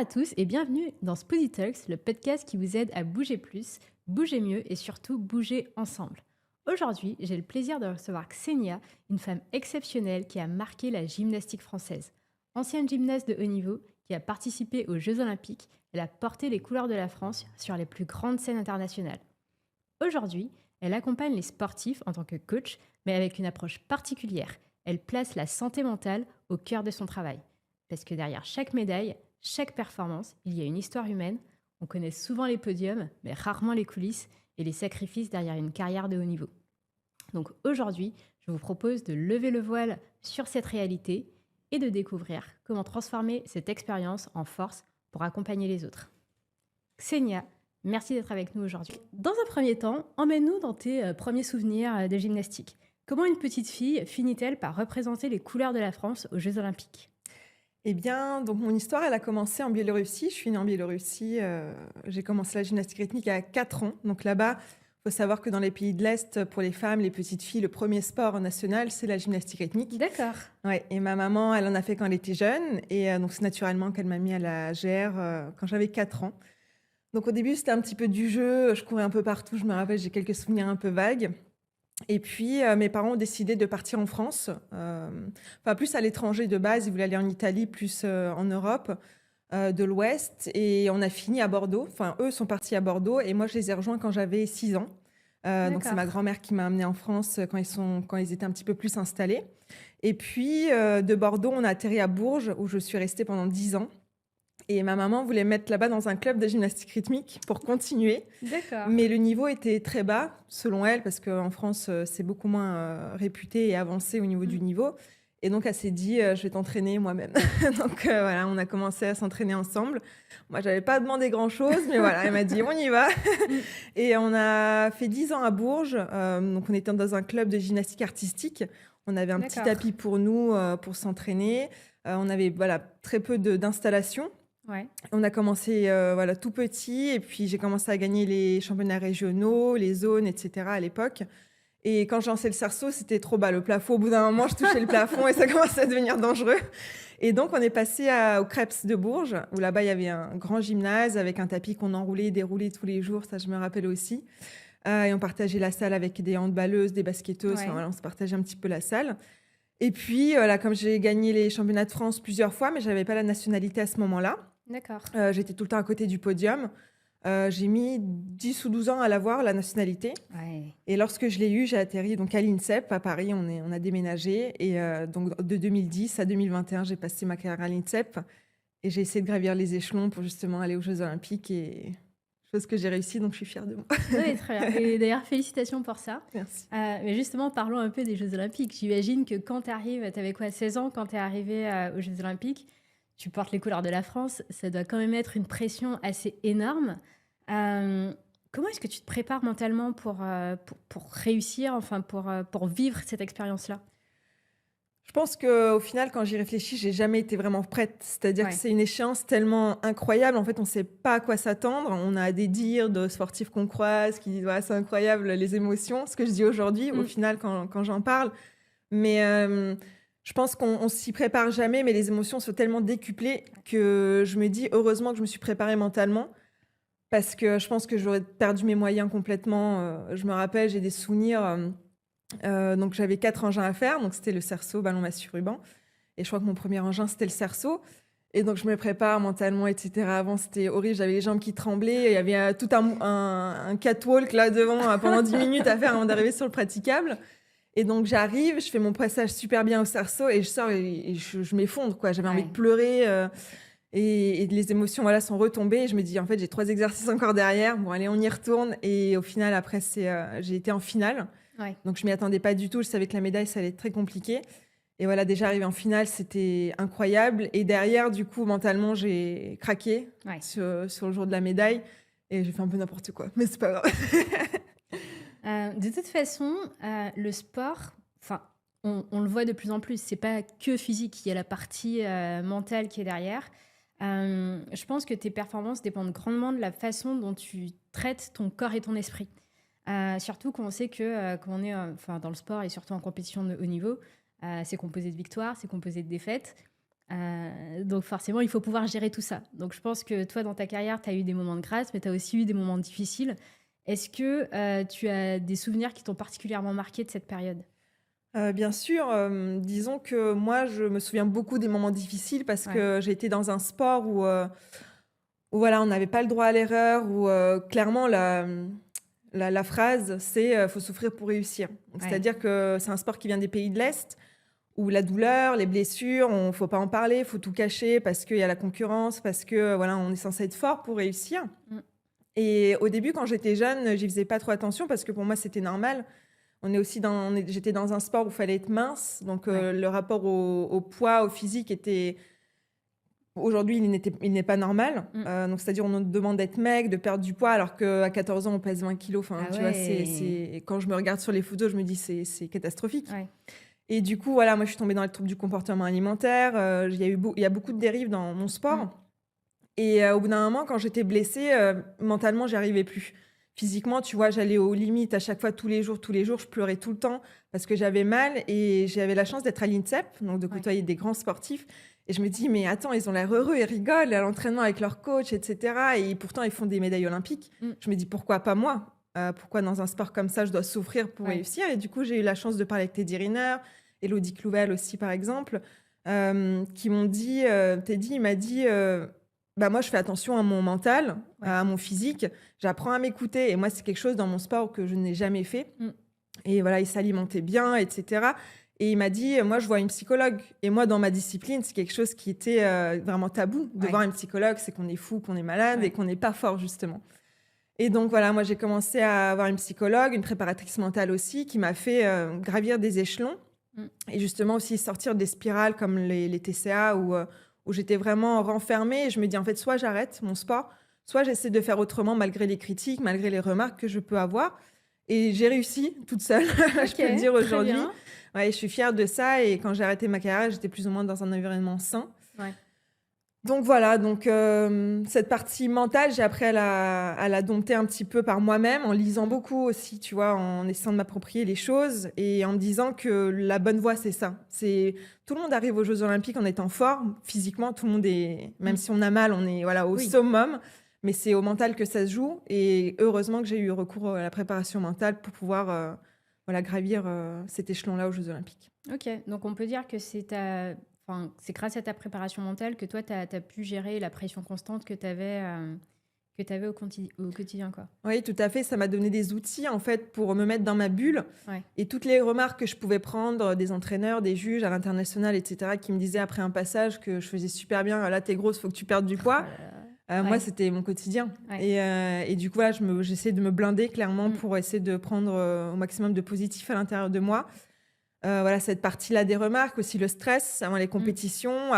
tous et bienvenue dans Spoody Talks, le podcast qui vous aide à bouger plus, bouger mieux et surtout bouger ensemble. Aujourd'hui, j'ai le plaisir de recevoir Xenia, une femme exceptionnelle qui a marqué la gymnastique française. Ancienne gymnaste de haut niveau qui a participé aux Jeux Olympiques, elle a porté les couleurs de la France sur les plus grandes scènes internationales. Aujourd'hui, elle accompagne les sportifs en tant que coach, mais avec une approche particulière. Elle place la santé mentale au cœur de son travail. Parce que derrière chaque médaille, chaque performance, il y a une histoire humaine. On connaît souvent les podiums, mais rarement les coulisses et les sacrifices derrière une carrière de haut niveau. Donc aujourd'hui, je vous propose de lever le voile sur cette réalité et de découvrir comment transformer cette expérience en force pour accompagner les autres. Xenia, merci d'être avec nous aujourd'hui. Dans un premier temps, emmène-nous dans tes premiers souvenirs de gymnastique. Comment une petite fille finit-elle par représenter les couleurs de la France aux Jeux Olympiques ? Eh bien, donc mon histoire, elle a commencé en Biélorussie. Je suis née en Biélorussie. J'ai commencé la gymnastique rythmique à 4 ans. Donc là-bas, il faut savoir que dans les pays de l'Est, pour les femmes, les petites filles, le premier sport national, c'est la gymnastique rythmique. D'accord. Ouais, et ma maman, elle en a fait quand elle était jeune. Et donc, c'est naturellement qu'elle m'a mis à la GR quand j'avais 4 ans. Donc au début, c'était un petit peu du jeu. Je courais un peu partout. Je me rappelle, j'ai quelques souvenirs un peu vagues. Et puis, mes parents ont décidé de partir en France, enfin plus à l'étranger de base. Ils voulaient aller en Italie, plus en Europe de l'Ouest. Et on a fini à Bordeaux. Enfin, eux sont partis à Bordeaux et moi, je les ai rejoints quand j'avais 6 ans. Donc, c'est ma D'accord. grand-mère qui m'a amenée en France quand ils étaient un petit peu plus installés. Et puis, de Bordeaux, on a atterri à Bourges, où je suis restée pendant 10 ans. Et ma maman voulait me mettre là-bas dans un club de gymnastique rythmique pour continuer. D'accord. Mais le niveau était très bas, selon elle, parce qu'en France, c'est beaucoup moins réputé et avancé au niveau du niveau. Et donc, elle s'est dit, je vais t'entraîner moi-même. Donc, voilà, on a commencé à s'entraîner ensemble. Moi, j'avais pas demandé grand-chose, mais voilà, elle m'a dit, on y va. Mm. Et on a fait 10 ans à Bourges. Donc, on était dans un club de gymnastique artistique. On avait un petit D'accord. tapis pour nous, pour s'entraîner. On avait voilà, très peu d'installations. Ouais. On a commencé voilà, tout petit et puis j'ai commencé à gagner les championnats régionaux, les zones, etc. à l'époque. Et quand j'ai lancé le cerceau, c'était trop bas. Le plafond, au bout d'un moment, je touchais le plafond et ça commençait à devenir dangereux. Et donc, on est passé au Krebs de Bourges, où là-bas, il y avait un grand gymnase avec un tapis qu'on enroulait et déroulait tous les jours. Ça, je me rappelle aussi. Et on partageait la salle avec des handballeuses, des basketteuses. Ouais. Enfin, voilà, on se partageait un petit peu la salle. Et puis, voilà, comme j'ai gagné les championnats de France plusieurs fois, mais je n'avais pas la nationalité à ce moment-là. D'accord. J'étais tout le temps à côté du podium. J'ai mis 10 ou 12 ans à l'avoir, la nationalité. Ouais. Et lorsque je l'ai eu, j'ai atterri donc à l'INSEP à Paris. On a déménagé. Et donc de 2010 à 2021, j'ai passé ma carrière à l'INSEP. Et j'ai essayé de gravir les échelons pour justement aller aux Jeux Olympiques. Et chose que j'ai réussi, donc je suis fière de moi. Oui, très bien. Et d'ailleurs, félicitations pour ça. Merci. Mais justement, parlons un peu des Jeux Olympiques. J'imagine que quand tu arrives, tu avais quoi, 16 ans quand tu es arrivé aux Jeux Olympiques, tu portes les couleurs de la France, ça doit quand même être une pression assez énorme. Comment est-ce que tu te prépares mentalement pour réussir, enfin pour vivre cette expérience-là ? Je pense qu'au final, quand j'y réfléchis, j'ai jamais été vraiment prête. C'est-à-dire que Ouais. c'est une échéance tellement incroyable. En fait, on ne sait pas à quoi s'attendre. On a des dires de sportifs qu'on croise qui disent ouais, c'est incroyable les émotions. Ce que je dis aujourd'hui, au final, quand j'en parle. Mais je pense qu'on ne s'y prépare jamais, mais les émotions sont tellement décuplées que je me dis heureusement que je me suis préparée mentalement. Parce que je pense que j'aurais perdu mes moyens complètement. Je me rappelle, j'ai des souvenirs. Donc j'avais 4 engins à faire, donc c'était le cerceau, ballon masse sur ruban. Et je crois que mon premier engin, c'était le cerceau. Et donc je me prépare mentalement, etc. Avant, c'était horrible, j'avais les jambes qui tremblaient. Il y avait tout un catwalk là devant pendant 10 minutes à faire avant d'arriver sur le praticable. Et donc j'arrive, je fais mon passage super bien au cerceau et je sors et je m'effondre, quoi. J'avais envie de Ouais. pleurer et les émotions voilà, sont retombées. Et je me dis, en fait, j'ai 3 exercices encore derrière. Bon, allez, on y retourne. Et au final, après, j'ai été en finale. Ouais. Donc, je m'y attendais pas du tout. Je savais que la médaille, ça allait être très compliqué. Et voilà, déjà arrivé en finale, c'était incroyable. Et derrière, du coup, mentalement, j'ai craqué Ouais. sur le jour de la médaille. Et j'ai fait un peu n'importe quoi. Mais c'est pas grave. De toute façon, le sport, enfin, on le voit de plus en plus. C'est pas que physique, il y a la partie mentale qui est derrière. Je pense que tes performances dépendent grandement de la façon dont tu traites ton corps et ton esprit. Surtout quand on sait que quand on est enfin, dans le sport et surtout en compétition de haut niveau, c'est composé de victoires, c'est composé de défaites. Donc forcément, il faut pouvoir gérer tout ça. Donc je pense que toi, dans ta carrière, tu as eu des moments de grâce, mais tu as aussi eu des moments difficiles. Est-ce que tu as des souvenirs qui t'ont particulièrement marqué de cette période? Bien sûr, disons que moi, je me souviens beaucoup des moments difficiles parce Ouais, que j'ai été dans un sport où voilà, on n'avait pas le droit à l'erreur, où clairement la phrase c'est, «Faut souffrir pour réussir». Donc ouais, c'est-à-dire que c'est un sport qui vient des pays de l'Est où la douleur, les blessures, on faut pas en parler, faut tout cacher parce qu'il y a la concurrence, parce que, voilà, on est censé être fort pour réussir. mmh, Et au début, quand j'étais jeune, j'y faisais pas trop attention parce que pour moi, c'était normal. J'étais dans un sport où il fallait être mince, donc ouais, le rapport au poids, au physique était aujourd'hui, il n'est pas normal. mmh. Donc c'est-à-dire on nous demande d'être maigre, de perdre du poids alors qu'à 14 ans, on pèse 20 kilos. Enfin, Ah tu vois, ouais, quand je me regarde sur les photos, je me dis: «C'est catastrophique». ouais, Et du coup, voilà, moi, je suis tombée dans les troubles du comportement alimentaire. Il y a beaucoup de dérives dans mon mmh, sport. Et au bout d'un moment, quand j'étais blessée, mentalement, j'y arrivais plus. Physiquement, tu vois, j'allais aux limites à chaque fois, tous les jours, je pleurais tout le temps parce que j'avais mal et j'avais la chance d'être à l'INSEP, donc de ouais, côtoyer des grands sportifs. Et je me dis: «Mais attends, ils ont l'air heureux, ils rigolent à l'entraînement avec leur coach et cetera et pourtant ils font des médailles olympiques». mmh, Je me dis: «Pourquoi pas moi? Pourquoi dans un sport comme ça, je dois souffrir pour ouais, réussir?» Et du coup, j'ai eu la chance de parler avec Teddy Riner, Elodie Clouvel aussi, par exemple, qui m'ont dit, Teddy, il m'a dit, bah, moi, je fais attention à mon mental, ouais, à mon physique. J'apprends à m'écouter et moi, c'est quelque chose dans mon sport que je n'ai jamais fait mmh, et voilà, il s'alimentait bien et cetera et il m'a dit: «Moi, je vois une psychologue» et moi, dans ma discipline, c'est quelque chose qui était, vraiment tabou de ouais, voir une psychologue. C'est qu'on est fou, qu'on est malade et ouais, qu'on n'est pas fort, justement. Et donc voilà, moi, j'ai commencé à avoir une psychologue, une préparatrice mentale aussi, qui m'a fait, gravir des échelons mmh, et justement aussi sortir des spirales comme les TCA où j'étais vraiment renfermée et je me dis: «En fait, soit j'arrête mon sport, soit j'essaie de faire autrement malgré les critiques, malgré les remarques que je peux avoir» et j'ai réussi toute seule, je OK, peux le dire très aujourd'hui. bien. Ouais, je suis fière de ça et quand j'ai arrêté ma carrière, j'étais plus ou moins dans un environnement sain. Ouais, Donc voilà, donc cette partie mentale, j'ai appris à la dompter un petit peu par moi-même, en lisant mmh, beaucoup aussi, tu vois? En essayant de m'approprier les choses et en me disant que la bonne voie, c'est ça. C'est tout le monde arrive aux Jeux olympiques en étant fort, physiquement, tout le monde est même mmh, si on a mal, on est, voilà, au oui. summum, mais c'est au mental que ça se joue et heureusement que j'ai eu recours à la préparation mentale pour pouvoir, voilà, gravir, cet échelon-là aux Jeux olympiques. OK, donc on peut dire que enfin, c'est grâce à ta préparation mentale que toi, tu as pu gérer la pression constante que tu avais au quotidien, quoi? Oui, tout à fait. Ça m'a donné des outils, en fait, pour me mettre dans ma bulle Ouais. et toutes les remarques que je pouvais prendre des entraîneurs, des juges à l'international et cetera, qui me disaient après un passage que je faisais super bien: «Là, tu es grosse, faut que tu perdes du Oh poids». là là. Moi, Ouais, c'était mon quotidien ouais. et du coup, voilà, j'essaie de me blinder clairement Mmh, pour essayer de prendre, au maximum de positif à l'intérieur de moi. Voilà, cette partie-là des remarques, aussi le stress avant les mmh, compétitions,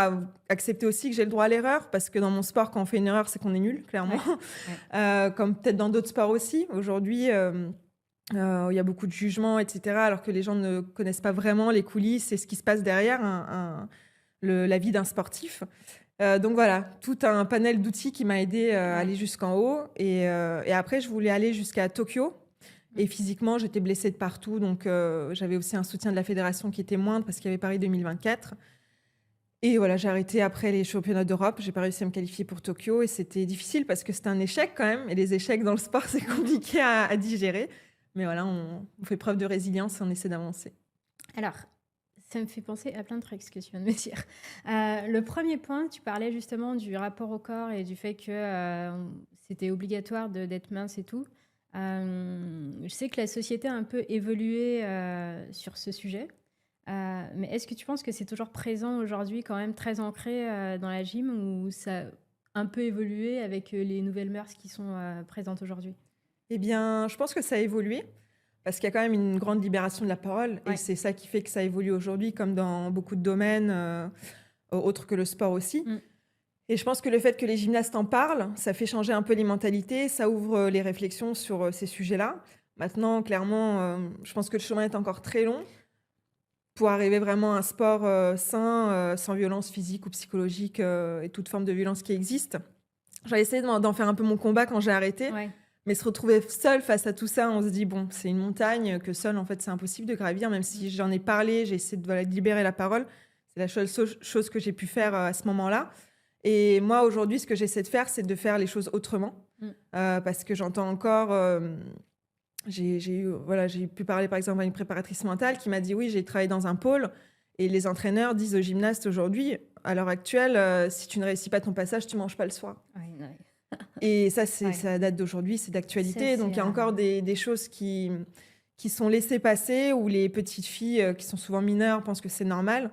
accepter aussi que j'ai le droit à l'erreur parce que dans mon sport, quand on fait une erreur, c'est qu'on est nul, clairement. ouais, ouais. Comme peut-être dans d'autres sports aussi. Aujourd'hui, il y a beaucoup de jugements et cetera, alors que les gens ne connaissent pas vraiment les coulisses et ce qui se passe derrière la vie d'un sportif. Donc voilà, tout un panel d'outils qui m'a aidé à Ouais. aller jusqu'en haut et après je voulais aller jusqu'à Tokyo Mmh. et physiquement, j'étais blessée de partout donc j'avais aussi un soutien de la fédération qui était moindre parce qu'il y avait Paris 2024 et voilà, j'ai arrêté après les championnats d'Europe. J'ai pas réussi à me qualifier pour Tokyo et c'était difficile parce que c'était un échec quand même et les échecs dans le sport, c'est compliqué à digérer. Mais voilà, on fait preuve de résilience et on essaie d'avancer. Alors, ça me fait penser à plein de trucs, ce que tu viens de me dire. Le premier point, tu parlais justement du rapport au corps et du fait que, c'était obligatoire d'être mince et tout. Je sais que la société a un peu évolué, sur ce sujet. Mais est-ce que tu penses que c'est toujours présent aujourd'hui, quand même très ancré, dans la gym ou ça a un peu évolué avec, les nouvelles mœurs qui sont, présentes aujourd'hui? Eh bien, je pense que ça a évolué parce qu'il y a quand même une grande libération de la parole et Ouais. c'est ça qui fait que ça évolue aujourd'hui comme dans beaucoup de domaines, autres que le sport aussi. Mmh. Et je pense que le fait que les gymnastes en parlent, ça fait changer un peu les mentalités, ça ouvre, les réflexions sur, ces sujets-là. Maintenant, clairement, je pense que le chemin est encore très long pour arriver vraiment à un sport, sain, sans violence physique ou psychologique, et toute forme de violence qui existe. J'ai essayé d'en faire un peu mon combat quand j'ai arrêté, Ouais. mais se retrouver seule face à tout ça, on se dit: «Bon, c'est une montagne que seule, en fait, c'est impossible de gravir», même Mmh. si j'en ai parlé, j'ai essayé de, voilà, de libérer la parole. C'est la seule chose que j'ai pu faire à ce moment-là. Et moi, aujourd'hui, ce que j'essaie de faire, c'est de faire les choses autrement. Parce que j'entends encore... j'ai pu parler, par exemple, à une préparatrice mentale qui m'a dit, oui, j'ai travaillé dans un pôle. Et les entraîneurs disent aux gymnastes aujourd'hui, à l'heure actuelle, si tu ne réussis pas ton passage, tu manges pas le soir. Ouais. Et ça, ça date d'aujourd'hui, c'est d'actualité. Donc, il y a encore des choses qui sont laissées passer, où les petites filles qui sont souvent mineures pensent que c'est normal.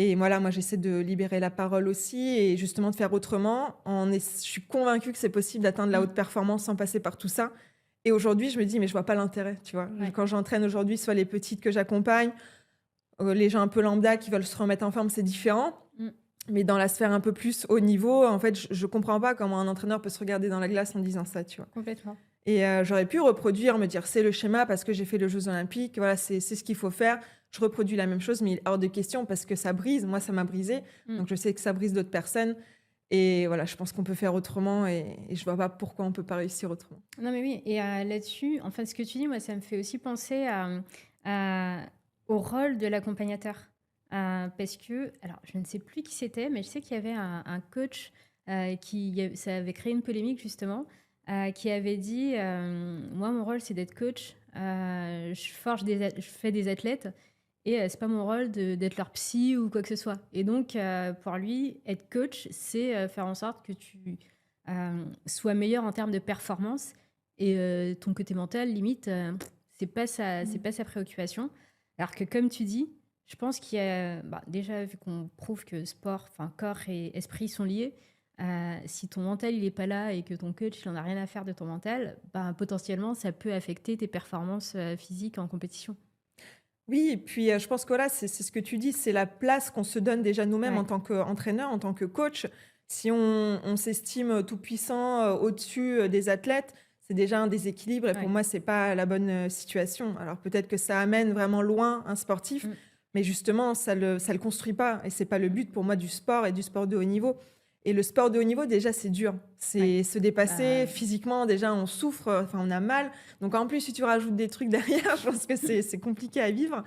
Et voilà, moi, j'essaie de libérer la parole aussi et justement de faire autrement. Je suis convaincue que c'est possible d'atteindre la haute performance sans passer par tout ça. Et aujourd'hui, je me dis, mais je vois pas l'intérêt, tu vois. Quand j'entraîne aujourd'hui, soit les petites que j'accompagne, les gens un peu lambda qui veulent se remettre en forme, c'est différent. Mais dans la sphère un peu plus haut niveau, en fait, je comprends pas comment un entraîneur peut se regarder dans la glace en disant ça, tu vois. Complètement. Et j'aurais pu reproduire, me dire, c'est le schéma parce que j'ai fait les Jeux Olympiques, voilà, c'est ce qu'il faut faire. Je reproduis la même chose, mais il est hors de question parce que ça brise. Moi, ça m'a brisé. Donc, je sais que ça brise d'autres personnes. Et voilà, je pense qu'on peut faire autrement et je vois pas pourquoi on peut pas réussir autrement. Non, mais oui. Et là-dessus, enfin, ce que tu dis, moi, ça me fait aussi penser au rôle de l'accompagnateur. Parce que, alors, je ne sais plus qui c'était, mais je sais qu'il y avait un coach ça avait créé une polémique, justement, qui avait dit moi, mon rôle, c'est d'être coach. Je fais des athlètes. Et c'est pas mon rôle d'être leur psy ou quoi que ce soit. Et donc, pour lui, être coach, c'est faire en sorte que tu sois meilleur en termes de performance. Et ton côté mental, limite, c'est pas sa préoccupation. Alors que, comme tu dis, je pense qu'il y a... déjà, vu qu'on prouve que sport, corps et esprit sont liés, si ton mental, il est pas là et que ton coach, il en a rien à faire de ton mental, potentiellement, ça peut affecter tes performances physiques en compétition. Oui, et puis je pense que là, c'est ce que tu dis, c'est la place qu'on se donne déjà nous-mêmes en tant qu'entraîneur, en tant que coach. Si on s'estime tout puissant au-dessus des athlètes, c'est déjà un déséquilibre et pour moi, c'est pas la bonne situation. Alors peut-être que ça amène vraiment loin un sportif, mais justement, ça le construit pas et c'est pas le but pour moi du sport et du sport de haut niveau. Et le sport de haut niveau, déjà, c'est dur. C'est se dépasser physiquement. Déjà, on souffre, on a mal. Donc, en plus, si tu rajoutes des trucs derrière, je pense que c'est compliqué à vivre.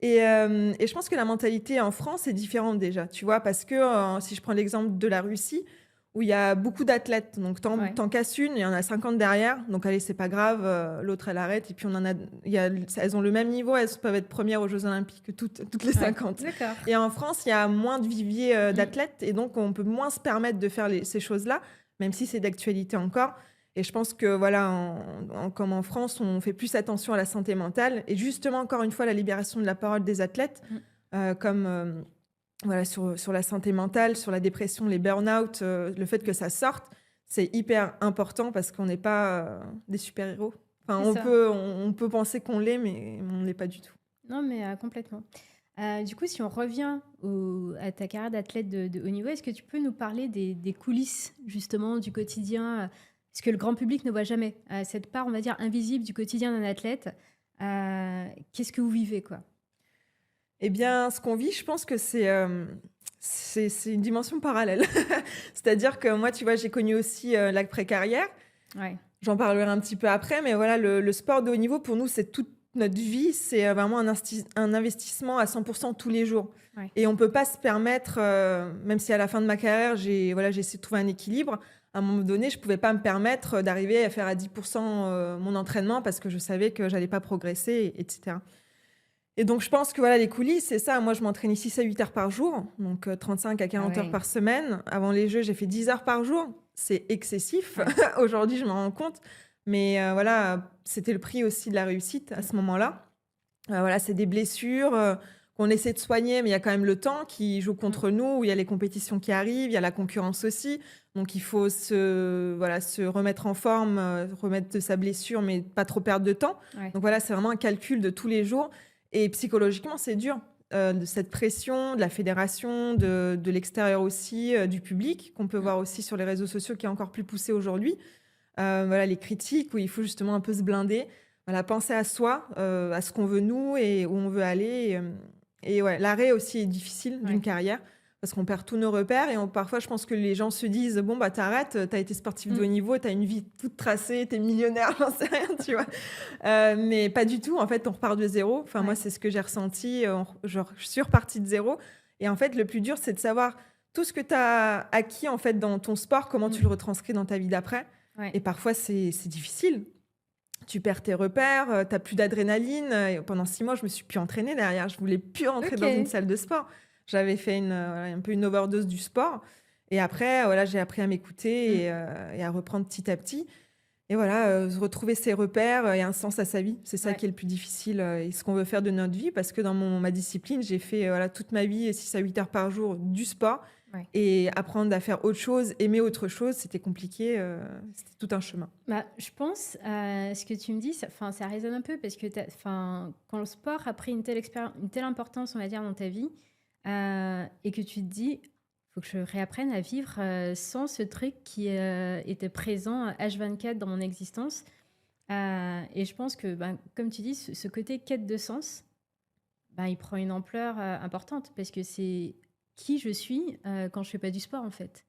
Et je pense que la mentalité en France est différente déjà, tu vois, parce que si je prends l'exemple de la Russie, où il y a beaucoup d'athlètes, donc t'en casses une, il y en a 50 derrière, donc allez, c'est pas grave, l'autre elle arrête, et puis elles ont le même niveau, elles peuvent être premières aux Jeux Olympiques que toutes les 50. Et en France, il y a moins de viviers d'athlètes, et donc on peut moins se permettre de faire ces choses-là, même si c'est d'actualité encore. Et je pense que voilà, comme en France, on fait plus attention à la santé mentale. Et justement, encore une fois, la libération de la parole des athlètes, comme voilà, sur la santé mentale, sur la dépression, les burn-out, le fait que ça sorte, c'est hyper important parce qu'on n'est pas des super-héros. Enfin, on peut penser qu'on l'est, mais on ne l'est pas du tout. Non, mais complètement. Du coup, si on revient à ta carrière d'athlète de haut niveau, est-ce que tu peux nous parler des coulisses, justement, du quotidien ce que le grand public ne voit jamais, cette part, on va dire, invisible du quotidien d'un athlète. Qu'est-ce que vous vivez, quoi? Eh bien, ce qu'on vit, je pense que c'est une dimension parallèle. C'est-à-dire que moi, tu vois, j'ai connu aussi l'après-carrière. J'en parlerai un petit peu après, mais voilà, le sport de haut niveau, pour nous, c'est toute notre vie. C'est vraiment un investissement à 100% tous les jours. Et on ne peut pas se permettre, même si à la fin de ma carrière, j'ai essayé de trouver un équilibre, à un moment donné, je ne pouvais pas me permettre d'arriver à faire à 10% mon entraînement parce que je savais que je n'allais pas progresser, etc. Et donc, je pense que voilà, les coulisses, c'est ça. Moi, je m'entraîne 6 à 8 heures par jour, donc 35 à 40 heures par semaine. Avant les Jeux, j'ai fait 10 heures par jour. C'est excessif. Aujourd'hui, je m'en rends compte. Mais voilà, c'était le prix aussi de la réussite à ce moment-là. Voilà, c'est des blessures qu'on essaie de soigner, mais il y a quand même le temps qui joue contre nous, où il y a les compétitions qui arrivent, il y a la concurrence aussi. Donc, il faut se remettre en forme, remettre de sa blessure, mais pas trop perdre de temps. Donc, voilà, c'est vraiment un calcul de tous les jours. Et psychologiquement, c'est dur. De cette pression de la fédération, de l'extérieur aussi, du public, qu'on peut voir aussi sur les réseaux sociaux, qui est encore plus poussé aujourd'hui. Voilà, les critiques, où il faut justement un peu se blinder. Voilà, penser à soi, à ce qu'on veut nous et où on veut aller. Et ouais, l'arrêt aussi est difficile d'une carrière parce qu'on perd tous nos repères. Et parfois, je pense que les gens se disent « Bon, bah t'arrêtes, t'as été sportif de haut niveau, t'as une vie toute tracée, t'es millionnaire, j'en sais rien, tu vois. » Mais pas du tout. En fait, on repart de zéro. Enfin, moi, c'est ce que j'ai ressenti. Je suis repartie de zéro. Et en fait, le plus dur, c'est de savoir tout ce que tu as acquis en fait dans ton sport, comment tu Mmh. le retranscris dans ta vie d'après. Ouais. Et parfois, c'est difficile. Tu perds tes repères, tu plus d'adrénaline, et pendant 6 mois, je me suis plus entraînée derrière. Je voulais plus rentrer dans une OK. salle de sport. J'avais fait voilà, un peu une overdose du sport et après, voilà, j'ai appris à m'écouter Mmh. et à reprendre petit à petit et voilà, retrouver ses repères, et un sens à sa vie. C'est ça Ouais. qui est le plus difficile, et ce qu'on veut faire de notre vie parce que dans ma discipline, j'ai fait, voilà, toute ma vie, 6 à 8 heures par jour, du sport Ouais. et apprendre à faire autre chose, aimer autre chose, c'était compliqué, c'était tout un chemin. Bah, je pense, ce que tu me dis, ça résonne un peu parce que quand le sport a pris une telle importance, on va dire, dans ta vie, et que tu te dis: «Faut que je réapprenne à vivre, sans ce truc qui, était présent H24 dans mon existence». Et je pense que, ben, comme tu dis, ce côté quête de sens, ben, il prend une ampleur, importante parce que c'est qui je suis, quand je fais pas du sport, en fait.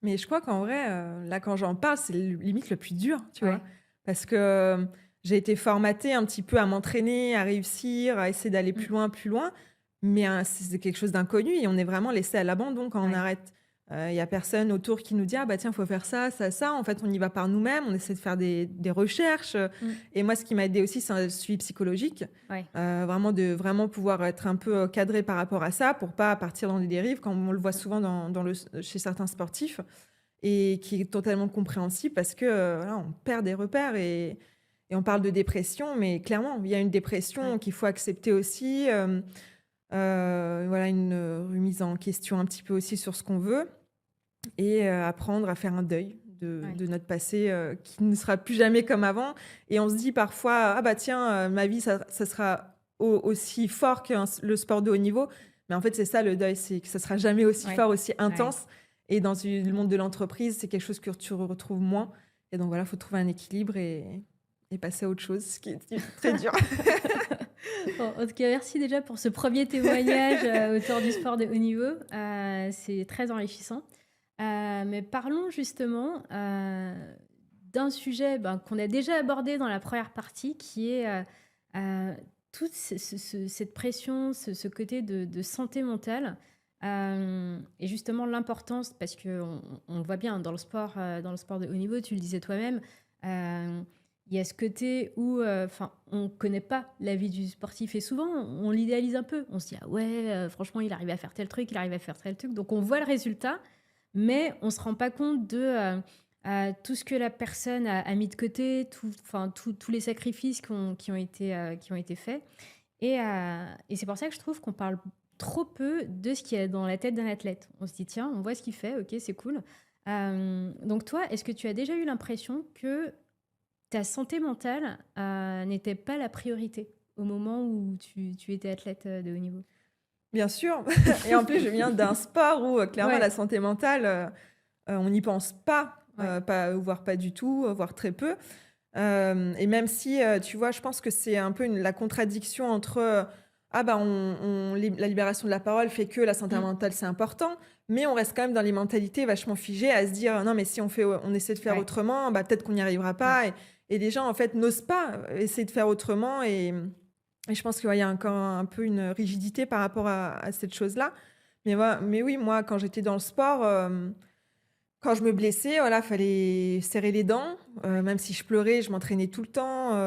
Mais je crois qu'en vrai, là, quand j'en parle, c'est limite le plus dur, tu vois? Ouais. Parce que, j'ai été formatée un petit peu à m'entraîner, à réussir, à essayer d'aller Mmh. plus loin, mais c'est quelque chose d'inconnu et on est vraiment laissé à l'abandon quand on Ouais. arrête. Il y a personne autour qui nous dit: «Ah bah tiens, faut faire ça, ça, ça». En fait, on y va par nous-mêmes, on essaie de faire des recherches, Mmh. et moi, ce qui m'a aidée aussi, c'est un suivi psychologique, Ouais. vraiment pouvoir être un peu, cadrée par rapport à ça pour pas partir dans des dérives, comme on le voit souvent chez certains sportifs. Et qui est totalement compréhensible parce que, voilà, on perd des repères et on parle de dépression, mais clairement, il y a une Ouais. dépression qu'il faut accepter aussi, voilà, une, remise en question un petit peu aussi sur ce qu'on veut et apprendre à faire un deuil Ouais. de notre passé, qui ne sera plus jamais comme avant et on se dit parfois: «Ah bah tiens, ma vie ça sera aussi fort que le sport de haut niveau», mais en fait, c'est ça le deuil, c'est que ça sera jamais aussi Ouais. fort, aussi Ouais. intense et dans le monde de l'entreprise, c'est quelque chose que tu retrouves moins et donc voilà, il faut trouver un équilibre et passer à autre chose, ce qui est très dur. Bon, en tout cas, merci déjà pour ce premier témoignage, autour du sport de haut niveau. C'est très enrichissant. Mais parlons justement, d'un sujet, ben, qu'on a déjà abordé dans la première partie qui est, toute cette pression, ce côté de santé mentale, et justement l'importance parce qu'on le voit bien dans le sport de haut niveau, tu le disais toi-même, il y a ce côté où, enfin, on connaît pas la vie du sportif et souvent on l'idéalise un peu. On se dit: «Ah ouais, franchement il arrive à faire tel truc, il arrive à faire tel truc», donc on voit le résultat, mais on se rend pas compte de, tout ce que la personne a mis de côté, tous les sacrifices qui ont été faits et c'est pour ça que je trouve qu'on parle trop peu de ce qu'il y a dans la tête d'un athlète. On se dit: «Tiens, on voit ce qu'il fait, OK, c'est cool». Donc toi, est-ce que tu as déjà eu l'impression que ta santé mentale, n'était pas la priorité au moment où tu étais athlète, de haut niveau? Bien sûr et en plus, je viens d'un sport où, clairement Ouais, la santé mentale, on n'y pense ouais. pas voire pas du tout, voire très peu. Et même si, tu vois, je pense que c'est un peu la contradiction entre, ah bah, la libération de la parole fait que la santé Mmh. mentale, c'est important, mais on reste quand même dans les mentalités vachement figées à se dire: «Non, mais si on essaie de faire Ouais. autrement, bah, peut-être qu'on n'y arrivera Mmh. pas» et les gens, en fait, n'osent pas, essayer de faire autrement et je pense qu'il y a encore un peu une rigidité par rapport à cette chose-là. Mais oui, moi, quand j'étais dans le sport, quand je me blessais, voilà, fallait serrer les dents, Ouais. même si je pleurais, je m'entraînais tout le temps,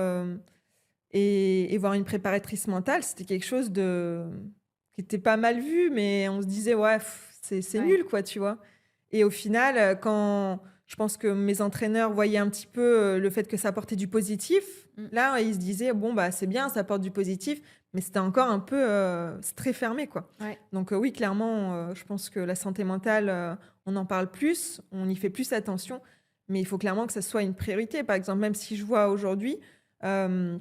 et voir une préparatrice mentale, c'était quelque chose qui était pas mal vu, mais on se disait: «Ouais, c'est Ouais. nul, quoi», tu vois? Et au final, quand je pense que mes entraîneurs voyaient un petit peu, le fait que ça apportait du positif, Mmh. là, ils se disaient: «Bon, bah, c'est bien, ça apporte du positif», mais c'était encore un peu, c'est très fermé, quoi. Ouais. Donc oui, clairement, je pense que la santé mentale, on en parle plus, on y fait plus attention, mais il faut clairement que ça soit une priorité. Par exemple, même si je vois aujourd'hui, hem,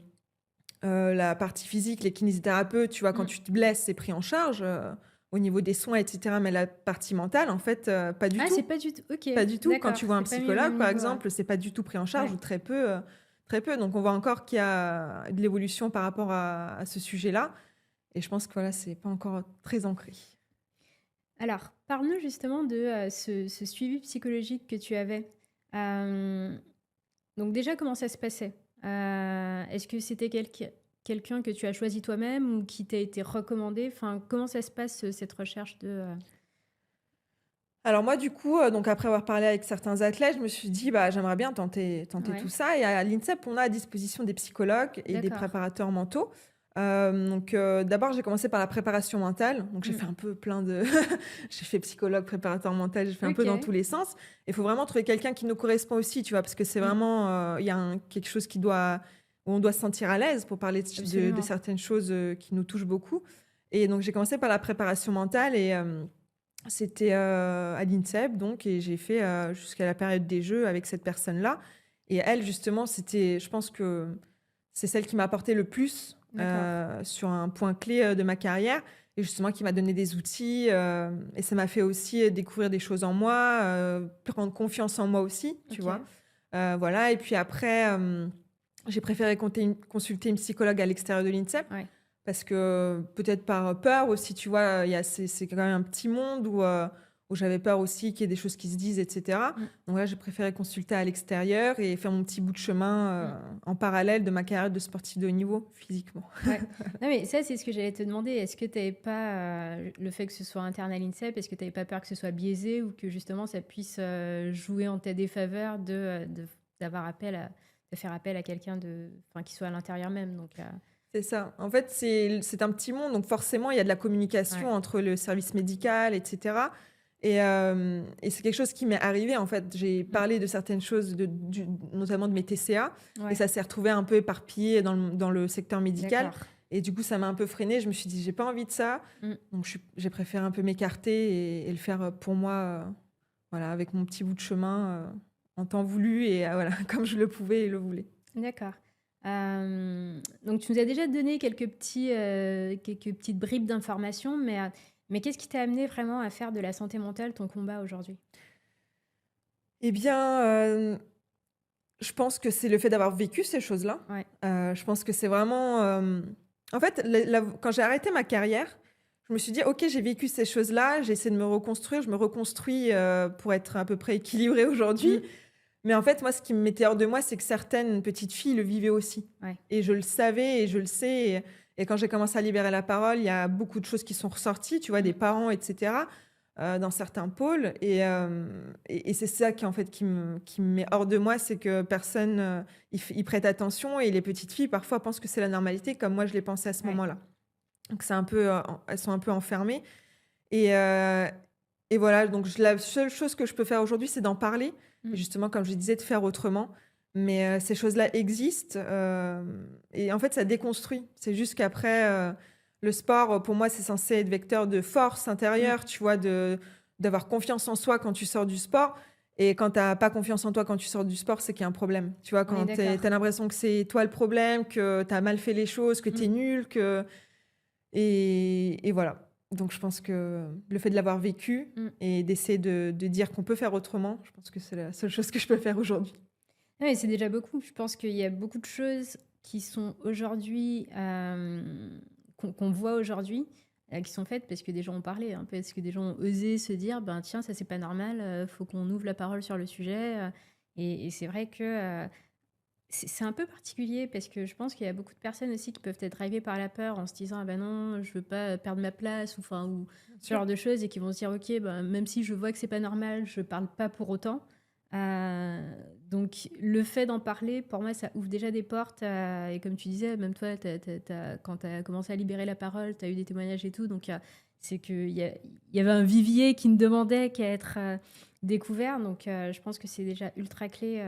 la partie physique, les kinésithérapeutes, tu vois, quand Mmh. tu te blesses, c'est pris en charge, au niveau des soins et cetera, mais la partie mentale, en fait, pas du Ah, tout. c'est pas du tout OK, Pas du tout. Quand d'accord, tu vois un c'est pas mis au psychologue, même par niveau, ouais. exemple, c'est pas du tout pris en charge Ouais. ou très peu, très peu. Donc on voit encore qu'il y a de l'évolution par rapport à ce sujet-là et je pense que, voilà, c'est pas encore très ancré. Alors, parle-nous justement de, ce suivi psychologique que tu avais. Hem, donc déjà, comment ça se passait? Est-ce que c'était quelqu'un quelqu'un que tu as choisi toi-même ou qui t'a été recommandé? Enfin, comment ça se passe, cette recherche de... Alors moi, du coup, donc après avoir parlé avec certains athlètes, je me suis dit: «Bah, j'aimerais bien tenter tout Ouais, ça» et à l'INSEP, on a à disposition des psychologues et des d'accord. préparateurs mentaux. Donc d'abord, j'ai commencé par la préparation mentale, donc j'ai Mmh. fait un peu plein de j'ai fait psychologue, préparateur mental, j'ai fait un peu dans tous OK. les sens. Il faut vraiment trouver quelqu'un qui nous correspond aussi, tu vois? Parce que c'est Mmh. vraiment, il y a quelque chose où on doit se sentir à l'aise pour parler de Absolument. certaines choses, qui nous touchent beaucoup et donc j'ai commencé par la préparation mentale et c'était, à l'INSEP donc et j'ai fait, jusqu'à la période des jeux avec cette personne-là et elle justement, je pense que c'est celle qui m'a apporté le plus, D'accord. sur un point clé, de ma carrière et justement qui m'a donné des outils, et ça m'a fait aussi, découvrir des choses en moi, prendre confiance en moi aussi, tu vois? OK. Voilà et puis après, j'ai préféré consulter une psychologue à l'extérieur de l'INSEP Ouais. parce que peut-être par peur aussi, tu vois? Il y a c'est quand même un petit monde où j'avais peur aussi qu'il y ait des choses qui se disent et cetera. Mmh. Donc là, j'ai préféré consulter à l'extérieur et faire mon petit bout de chemin, Mmh. en parallèle de ma carrière de sportif de haut niveau, physiquement. Ouais. Non, mais ça, c'est ce que j'allais te demander. Est-ce que tu avais pas, le fait que ce soit interne à l'INSEP, est-ce que tu avais pas peur que ce soit biaisé ou que justement ça puisse, jouer en ta défaveur d'avoir appel à de faire appel à quelqu'un enfin, qui soit à l'intérieur même donc C'est ça. En fait, c'est un petit monde, donc forcément, il y a de la ouais. communication entre le service médical et cetera et c'est quelque chose qui m'est arrivé, en fait. J'ai Mmh. parlé de certaines choses, notamment de mes TCA et Ouais. ça s'est retrouvé un peu éparpillé dans le secteur médical D'accord. et du coup, ça m'a un peu freinée. Je me suis dit: «J'ai pas envie de ça», Mmh. donc j'ai préféré un peu m'écarter et le faire, pour moi, voilà, avec mon petit bout de chemin, en temps voulu et voilà, comme je le pouvais et le voulais. D'accord. Donc tu nous as déjà donné quelques petites bribes d'informations, mais qu'est-ce qui t'a amené vraiment à faire de la santé mentale ton combat aujourd'hui? Eh bien, je pense que c'est le fait d'avoir vécu ces choses-là. Ouais. Je pense que c'est vraiment, en fait, quand j'ai arrêté ma carrière, je me suis dit: «OK, j'ai vécu ces choses-là, j'ai essayé de me reconstruire, je me reconstruis, pour être à peu près équilibrée aujourd'hui». Mmh. Mais en fait, moi, ce qui me mettait hors de moi, c'est que certaines petites filles le vivaient aussi Ouais. et je le savais et je le sais et quand j'ai commencé à libérer la parole, il y a beaucoup de choses qui sont ressorties, tu vois? Des Mmh. parents et cetera, dans certains pôles et c'est ça qui, en fait, qui me met hors de moi, c'est que personne, y prête attention et les petites filles, parfois, pensent que c'est la normalité comme moi je l'ai pensé à ce Ouais. moment-là. Donc c'est un peu, elles sont un peu enfermées et heu et voilà, donc la seule chose que je peux faire aujourd'hui, c'est d'en parler et Mmh. justement, comme je disais, de faire autrement. Mais ces choses-là existent, et en fait, ça déconstruit. C'est juste qu'après, le sport, pour moi, c'est censé être vecteur de force Mmh. intérieure, tu vois? D'avoir confiance en soi quand tu sors du sport et quand tu as pas confiance en toi quand tu sors du sport, c'est qu'il y a un problème. Tu vois? On est Quand tu d'accord. as l'impression que c'est toi le problème, que tu as mal fait les choses, que tu es Mmh. nul, que et voilà. Donc je pense que le fait de l'avoir vécu Mmh. et d'essayer de dire qu'on peut faire autrement, je pense que c'est la seule chose que je peux faire aujourd'hui. Ouais, c'est déjà beaucoup. Je pense qu'il y a beaucoup de choses qui sont aujourd'hui, qu'on voit aujourd'hui, qui sont faites parce que des gens ont parlé, hein, parce que des gens ont osé se dire: «Ben, tiens, ça, c'est pas normal, faut qu'on ouvre la parole sur le sujet», et c'est vrai que, c'est un peu particulier parce que je pense qu'il y a beaucoup de personnes aussi qui peuvent être drivées par la peur en se disant: «Ah bah non, je veux pas perdre ma place», ou Bien ce sûr. genre de choses et qui vont se dire: «OK, ben, même si je vois que c'est pas normal, je parle pas pour autant». Heu, donc le fait d'en parler, pour moi, ça ouvre déjà des portes, et comme tu disais, même toi, quand tu as commencé à libérer la parole, tu as eu des témoignages et tout, donc c'est qu'il y avait un vivier qui ne demandait qu'à être, découvert, donc je pense que c'est déjà ultra clé,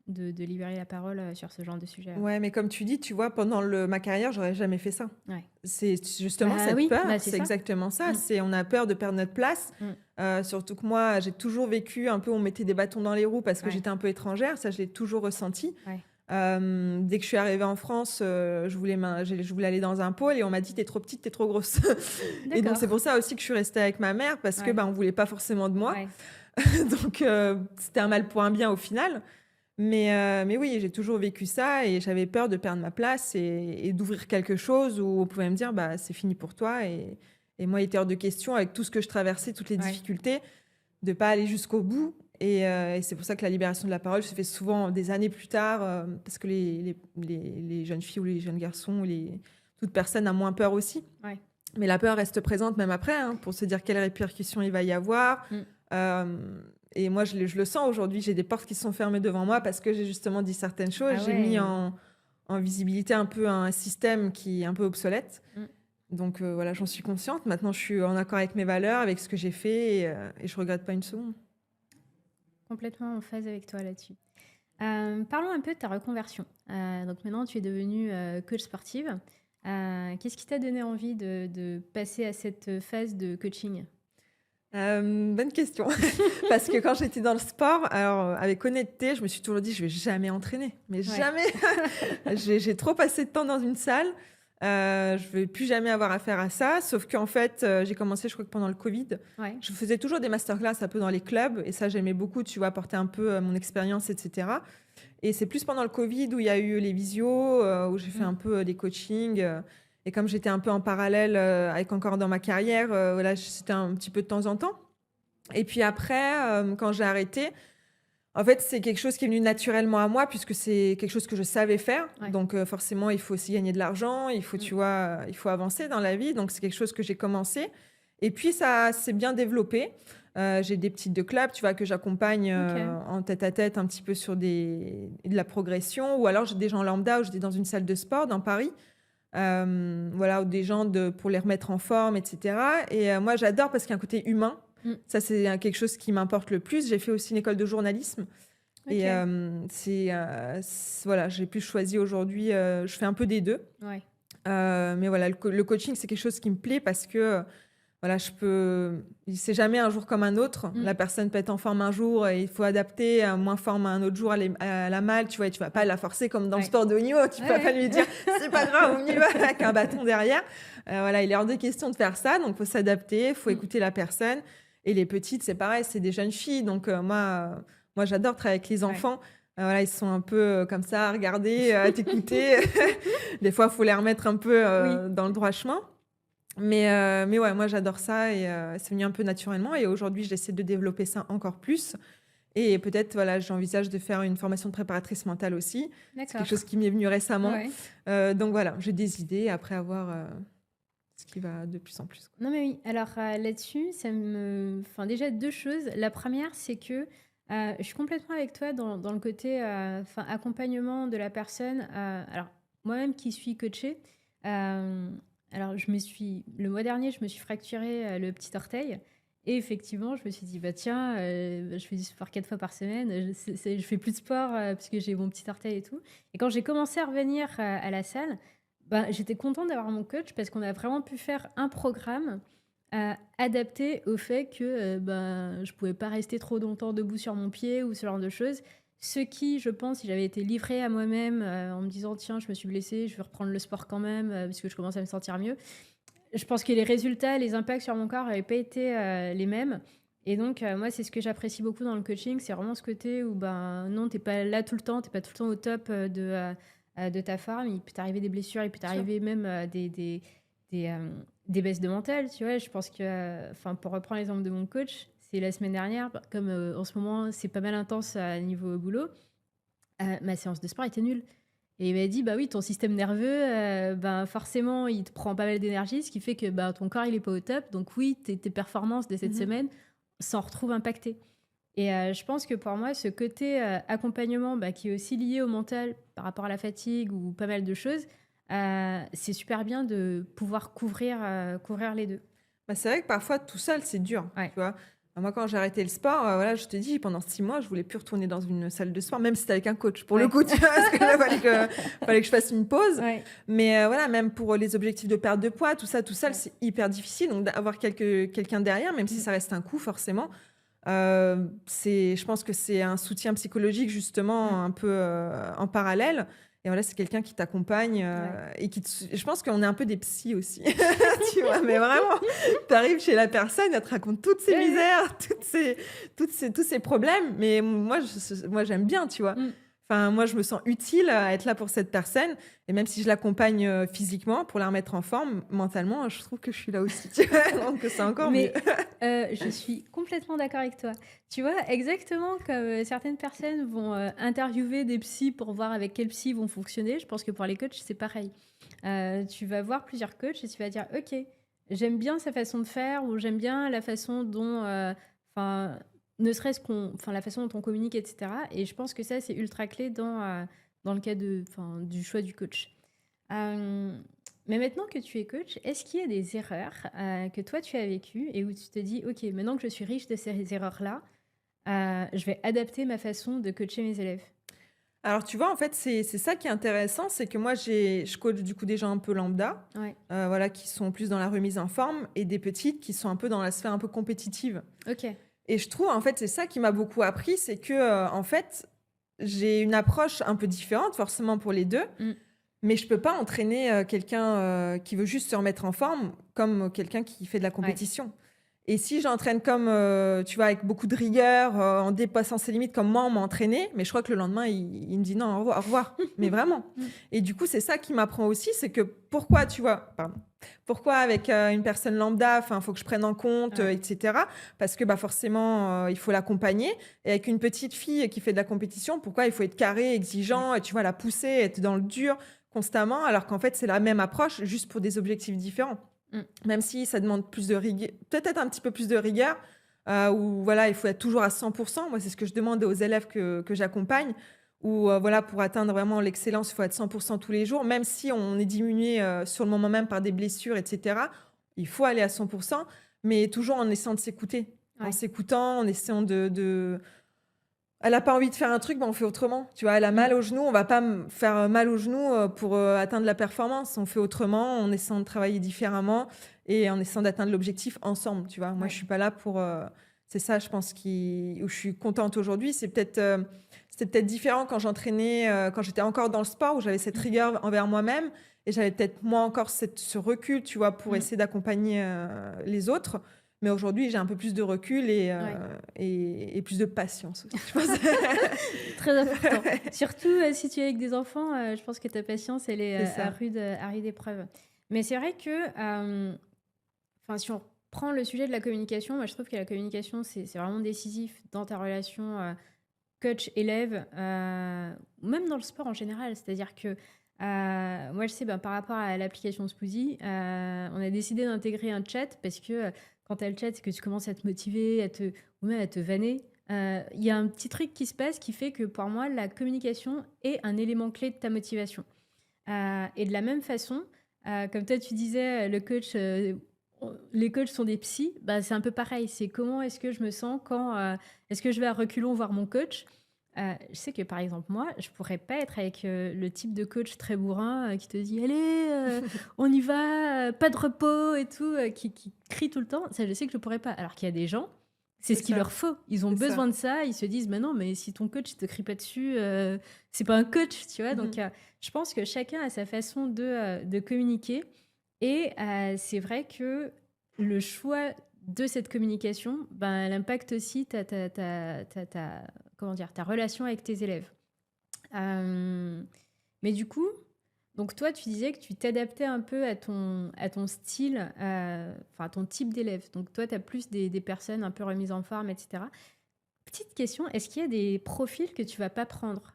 de libérer la parole, sur ce genre de sujet. Ouais, mais comme tu dis, tu vois, pendant ma carrière, j'aurais jamais fait ça. Ouais. C'est justement Bah cette oui, peur, bah c'est c'est ça. exactement ça. Mmh, C'est on a peur de perdre notre place. mmh, Surtout que moi, j'ai toujours vécu un peu, on mettait des bâtons dans les roues parce que ouais, j'étais un peu étrangère. Ça, je l'ai toujours ressenti. ouais. Dès que je suis arrivée en France, je voulais aller dans un pôle et on m'a dit: «Tu es trop petite, tu es trop grosse». Et donc c'est D'accord. pour ça aussi que je suis restée avec ma mère parce que, Ouais, bah, on voulait pas forcément de moi. ouais. Donc c'était un mal pour un bien au final. Mais oui, j'ai toujours vécu ça et j'avais peur de perdre ma place et d'ouvrir quelque chose où on pouvait me dire: «Bah, c'est fini pour toi» et moi, il était hors de question avec tout ce que je traversais, toutes les Ouais. difficultés, de pas aller jusqu'au bout Et c'est pour ça que la libération de la parole se fait souvent des années plus tard, parce que les jeunes filles ou les jeunes garçons, toute personne a moins peur aussi. Ouais. Mais la peur reste présente même après, hein, pour se dire quelles répercussions il va y avoir. Et moi, je le sens aujourd'hui. J'ai des portes qui sont fermées devant moi parce que j'ai justement dit certaines choses. Ah J'ai ouais. mis en visibilité un peu un système qui est un peu obsolète. Donc voilà, j'en suis consciente. Maintenant, je suis en accord avec mes valeurs, avec ce que j'ai fait et je regrette pas une seconde. Complètement en phase avec toi là-dessus. Parlons un peu de ta reconversion. Donc maintenant, tu es devenue coach sportive. Qu'est-ce qui t'a donné envie de passer à cette phase de coaching? Bonne question. Parce que quand j'étais dans le sport, alors avec honnêteté, je me suis toujours dit je vais jamais entraîner, mais jamais. J'ai trop passé de temps dans une salle. Je vais plus jamais avoir affaire à ça. Sauf qu'en fait, j'ai commencé, je crois que pendant le Covid, je faisais toujours des masterclass un peu dans les clubs et ça j'aimais beaucoup, tu vois, apporter un peu mon expérience, etc. Et c'est plus pendant le Covid où il y a eu les visios, où j'ai fait un peu des coachings. Et comme j'étais un peu en parallèle avec encore dans ma carrière, voilà, c'était un petit peu de temps en temps. Et puis après, quand j'ai arrêté, en fait, c'est quelque chose qui est venu naturellement à moi puisque c'est quelque chose que je savais faire. Donc forcément, il faut aussi gagner de l'argent, il faut, tu vois, il faut avancer dans la vie. Donc c'est quelque chose que j'ai commencé. Et puis ça s'est bien développé. J'ai des petites de club, tu vois, que j'accompagne en tête-à-tête un petit peu sur de la progression. Ou alors j'ai des gens lambda où j'étais dans une salle de sport dans Paris. Voilà, ou des gens pour les remettre en forme, etc. Et moi, j'adore parce qu'il y a un côté humain. Ça, c'est quelque chose qui m'importe le plus. J'ai fait aussi une école de journalisme. Et voilà, j'ai pu choisir aujourd'hui. Je fais un peu des deux. Mais voilà, le coaching, c'est quelque chose qui me plaît parce que voilà, c'est jamais un jour comme un autre. La personne peut être en forme un jour et il faut adapter, moins forme un autre jour, à la malle, tu vois, et tu vas pas la forcer comme dans le sport de haut niveau. Tu vas pas lui dire, c'est pas grave, on y va avec un bâton derrière. Voilà, il est hors de question de faire ça, donc faut s'adapter, faut écouter la personne. Et les petites, c'est pareil, c'est des jeunes filles. Donc moi, j'adore travailler avec les enfants. Voilà, ils sont un peu comme ça, à regarder, à t'écouter. Des fois, il faut les remettre un peu dans le droit chemin. Mais ouais, moi, j'adore ça et c'est venu un peu naturellement. Et aujourd'hui, j'essaie de développer ça encore plus. Et peut-être, voilà, j'envisage de faire une formation de préparatrice mentale aussi. C'est quelque chose qui m'est venu récemment. Donc voilà, j'ai des idées après avoir ce qui va de plus en plus. Non, mais oui. Alors là-dessus, enfin, déjà, deux choses. La première, c'est que je suis complètement avec toi dans le côté accompagnement de la personne. Alors, moi-même qui suis coachée, alors le mois dernier, je me suis fracturé le petit orteil. Et effectivement, je me suis dit, bah tiens, je fais du sport 4 fois par semaine, je fais plus de sport parce que j'ai mon petit orteil et tout. Et quand j'ai commencé à revenir à la salle, bah, j'étais contente d'avoir mon coach parce qu'on a vraiment pu faire un programme adapté au fait que je pouvais pas rester trop longtemps debout sur mon pied ou ce genre de choses. Ce qui, je pense, si j'avais été livrée à moi-même en me disant, tiens, je me suis blessée, je vais reprendre le sport quand même parce que je commence à me sentir mieux, je pense que les résultats, les impacts sur mon corps n'avaient pas été les mêmes. Et donc, moi, c'est ce que j'apprécie beaucoup dans le coaching, c'est vraiment ce côté où, non, t'es pas là tout le temps, t'es pas tout le temps au top de ta forme. Il peut t'arriver des blessures, il peut t'arriver même des baisses de mental, tu vois. Je pense que, pour reprendre l'exemple de mon coach, c'est la semaine dernière, comme en ce moment, c'est pas mal intense à niveau boulot, ma séance de sport était nulle. Et il m'a dit, bah oui, ton système nerveux, forcément, il te prend pas mal d'énergie, ce qui fait que ton corps, il est pas au top. Donc oui, tes performances de cette semaine s'en retrouvent impactées. Et je pense que pour moi, ce côté accompagnement qui est aussi lié au mental par rapport à la fatigue ou pas mal de choses, c'est super bien de pouvoir couvrir les deux. C'est vrai que parfois, tout seul, c'est dur. Tu vois. Moi, quand j'ai arrêté le sport, voilà, je te dis, pendant 6 mois, je voulais plus retourner dans une salle de sport, même si c'était avec un coach, pour le coup, tu vois, parce que là, fallait que je fasse une pause. Mais voilà, même pour les objectifs de perte de poids, tout ça, tout seul, c'est hyper difficile. Donc, d'avoir quelqu'un derrière, même si ça reste un coût, forcément, je pense que c'est un soutien psychologique, justement, un peu en parallèle. Et voilà, c'est quelqu'un qui t'accompagne et je pense qu'on est un peu des psys aussi, tu vois, mais vraiment, tu arrives chez la personne, elle te raconte toutes ses misères, tous ses problèmes, mais moi j'aime bien, tu vois. Enfin, moi, je me sens utile à être là pour cette personne et même si je l'accompagne, physiquement pour la remettre en forme, mentalement, je trouve que je suis là aussi, tu vois? Donc c'est encore mieux. Mais je suis complètement d'accord avec toi. Tu vois, exactement comme, certaines personnes vont, interviewer des psys pour voir avec quel psy ils vont fonctionner, je pense que pour les coachs, c'est pareil. Tu vas voir plusieurs coachs et tu vas dire: «OK, j'aime bien sa façon de faire» ou «J'aime bien la façon dont, enfin, ne serait-ce qu'on enfin, la façon dont on communique» et cetera et je pense que ça, c'est ultra clé dans le cas du choix du coach. Hem, mais maintenant que tu es coach, est-ce qu'il y a des erreurs, que toi tu as vécues et où tu te dis: «OK, maintenant que je suis riche de ces erreurs-là, je vais adapter ma façon de coacher mes élèves»? Alors tu vois, en fait, c'est ça qui est intéressant, c'est que moi je coach du coup des gens un peu lambda, Ouais, voilà, qui sont plus dans la remise en forme et des petites qui sont un peu dans la sphère un peu compétitive. OK, Et je trouve, en fait, c'est ça qui m'a beaucoup appris, c'est que, en fait, j'ai une approche un peu différente forcément pour les 2, mmh, mais je peux pas entraîner, quelqu'un, qui veut juste se remettre en forme comme quelqu'un qui fait de la ouais, compétition. Et si j'entraîne comme, tu vois, avec beaucoup de rigueur, en dépassant ses limites comme moi on m'a entraîné, mais je crois que le lendemain il me dit: «Non, au revoir», mais vraiment. mmh, Et du coup, c'est ça qui m'apprend aussi, c'est que pourquoi, tu vois? Pardon. Pourquoi avec, une personne lambda, enfin, faut que je prenne en compte, ouais, et cetera. Parce que, bah, forcément, il faut l'accompagner et avec une petite fille qui fait de la compétition, pourquoi il faut être carré, mmh, exigeant et tu vois, la pousser, être dans le dur constamment, alors qu'en fait, c'est la même approche juste pour des objectifs différents. mmh, Même si ça demande plus de rigueur, peut-être un petit peu plus de rigueur, où voilà, il faut être toujours à 100. Moi, c'est ce que je demande aux élèves que j'accompagne, où voilà, pour atteindre vraiment l'excellence, il faut être 100 tous les jours, même si on est diminué, sur le moment même par des blessures et cetera. Il faut aller à 100, mais toujours en essayant de s'écouter. En ouais, s'écoutant, en essayant de elle a pas envie de faire un truc, ben, on fait autrement. Tu vois? Elle a mmh, mal au genou, on va pas faire mal au genou, pour, atteindre la performance. On fait autrement, en essayant de travailler différemment et en essayant d'atteindre l'objectif ensemble, tu vois? Moi, je ouais, suis pas là pour, c'est ça, je pense où je suis contente aujourd'hui. C'était peut-être différent quand j'entraînais, quand j'étais encore dans le sport, où j'avais cette mmh, rigueur envers moi-même et j'avais peut-être moins encore ce recul, tu vois? Pour mmh, essayer d'accompagner, les autres. Mais aujourd'hui, j'ai un peu plus de recul ouais. et plus de patience aussi, je pense. Très important. Surtout, si tu es avec des enfants, je pense que ta patience, elle est, C'est ça. à rude épreuve. Mais c'est vrai que, enfin, si on prend le sujet de la communication, moi, je trouve que la communication, c'est vraiment décisif dans ta relation, coach-élève, ou même dans le sport en général. C'est-à-dire que, moi, je sais, ben, par rapport à l'application Squeezie, on a décidé d'intégrer un chat parce que, quand tu as le chat, c'est que tu commences à te motiver, ou même à te vanner. Il y a un petit truc qui se passe qui fait que, pour moi, la communication est un élément clé de ta motivation. Et de la même façon, comme toi tu disais, les coachs sont des psys, bah, c'est un peu pareil. C'est comment est-ce que je me sens quand, est-ce que je vais à reculons voir mon coach? Je sais que par exemple moi, je pourrais pas être avec, le type de coach très bourrin, qui te dit: «Allez, on y va, pas de repos et tout», qui crie tout le temps. Ça, je sais que je pourrais pas. Alors qu'il y a des gens, c'est C'est ce qu'il ça, leur faut. Ils ont c'est ça. besoin de ça. Ils se disent: «Mais non, mais si ton coach il te crie pas dessus, c'est pas un coach», tu vois? Donc Mmh. je pense que chacun a sa façon de communiquer et c'est vrai que le choix de cette communication, ben, elle impacte aussi ta comment dire? Ta relation avec tes élèves. Hem, mais du coup, donc toi, tu disais que tu t'adaptais un peu à ton style, enfin à ton type d'élève. Donc toi, tu as plus des personnes un peu remises en forme et cetera. Petite question, est-ce qu'il y a des profils que tu vas pas prendre?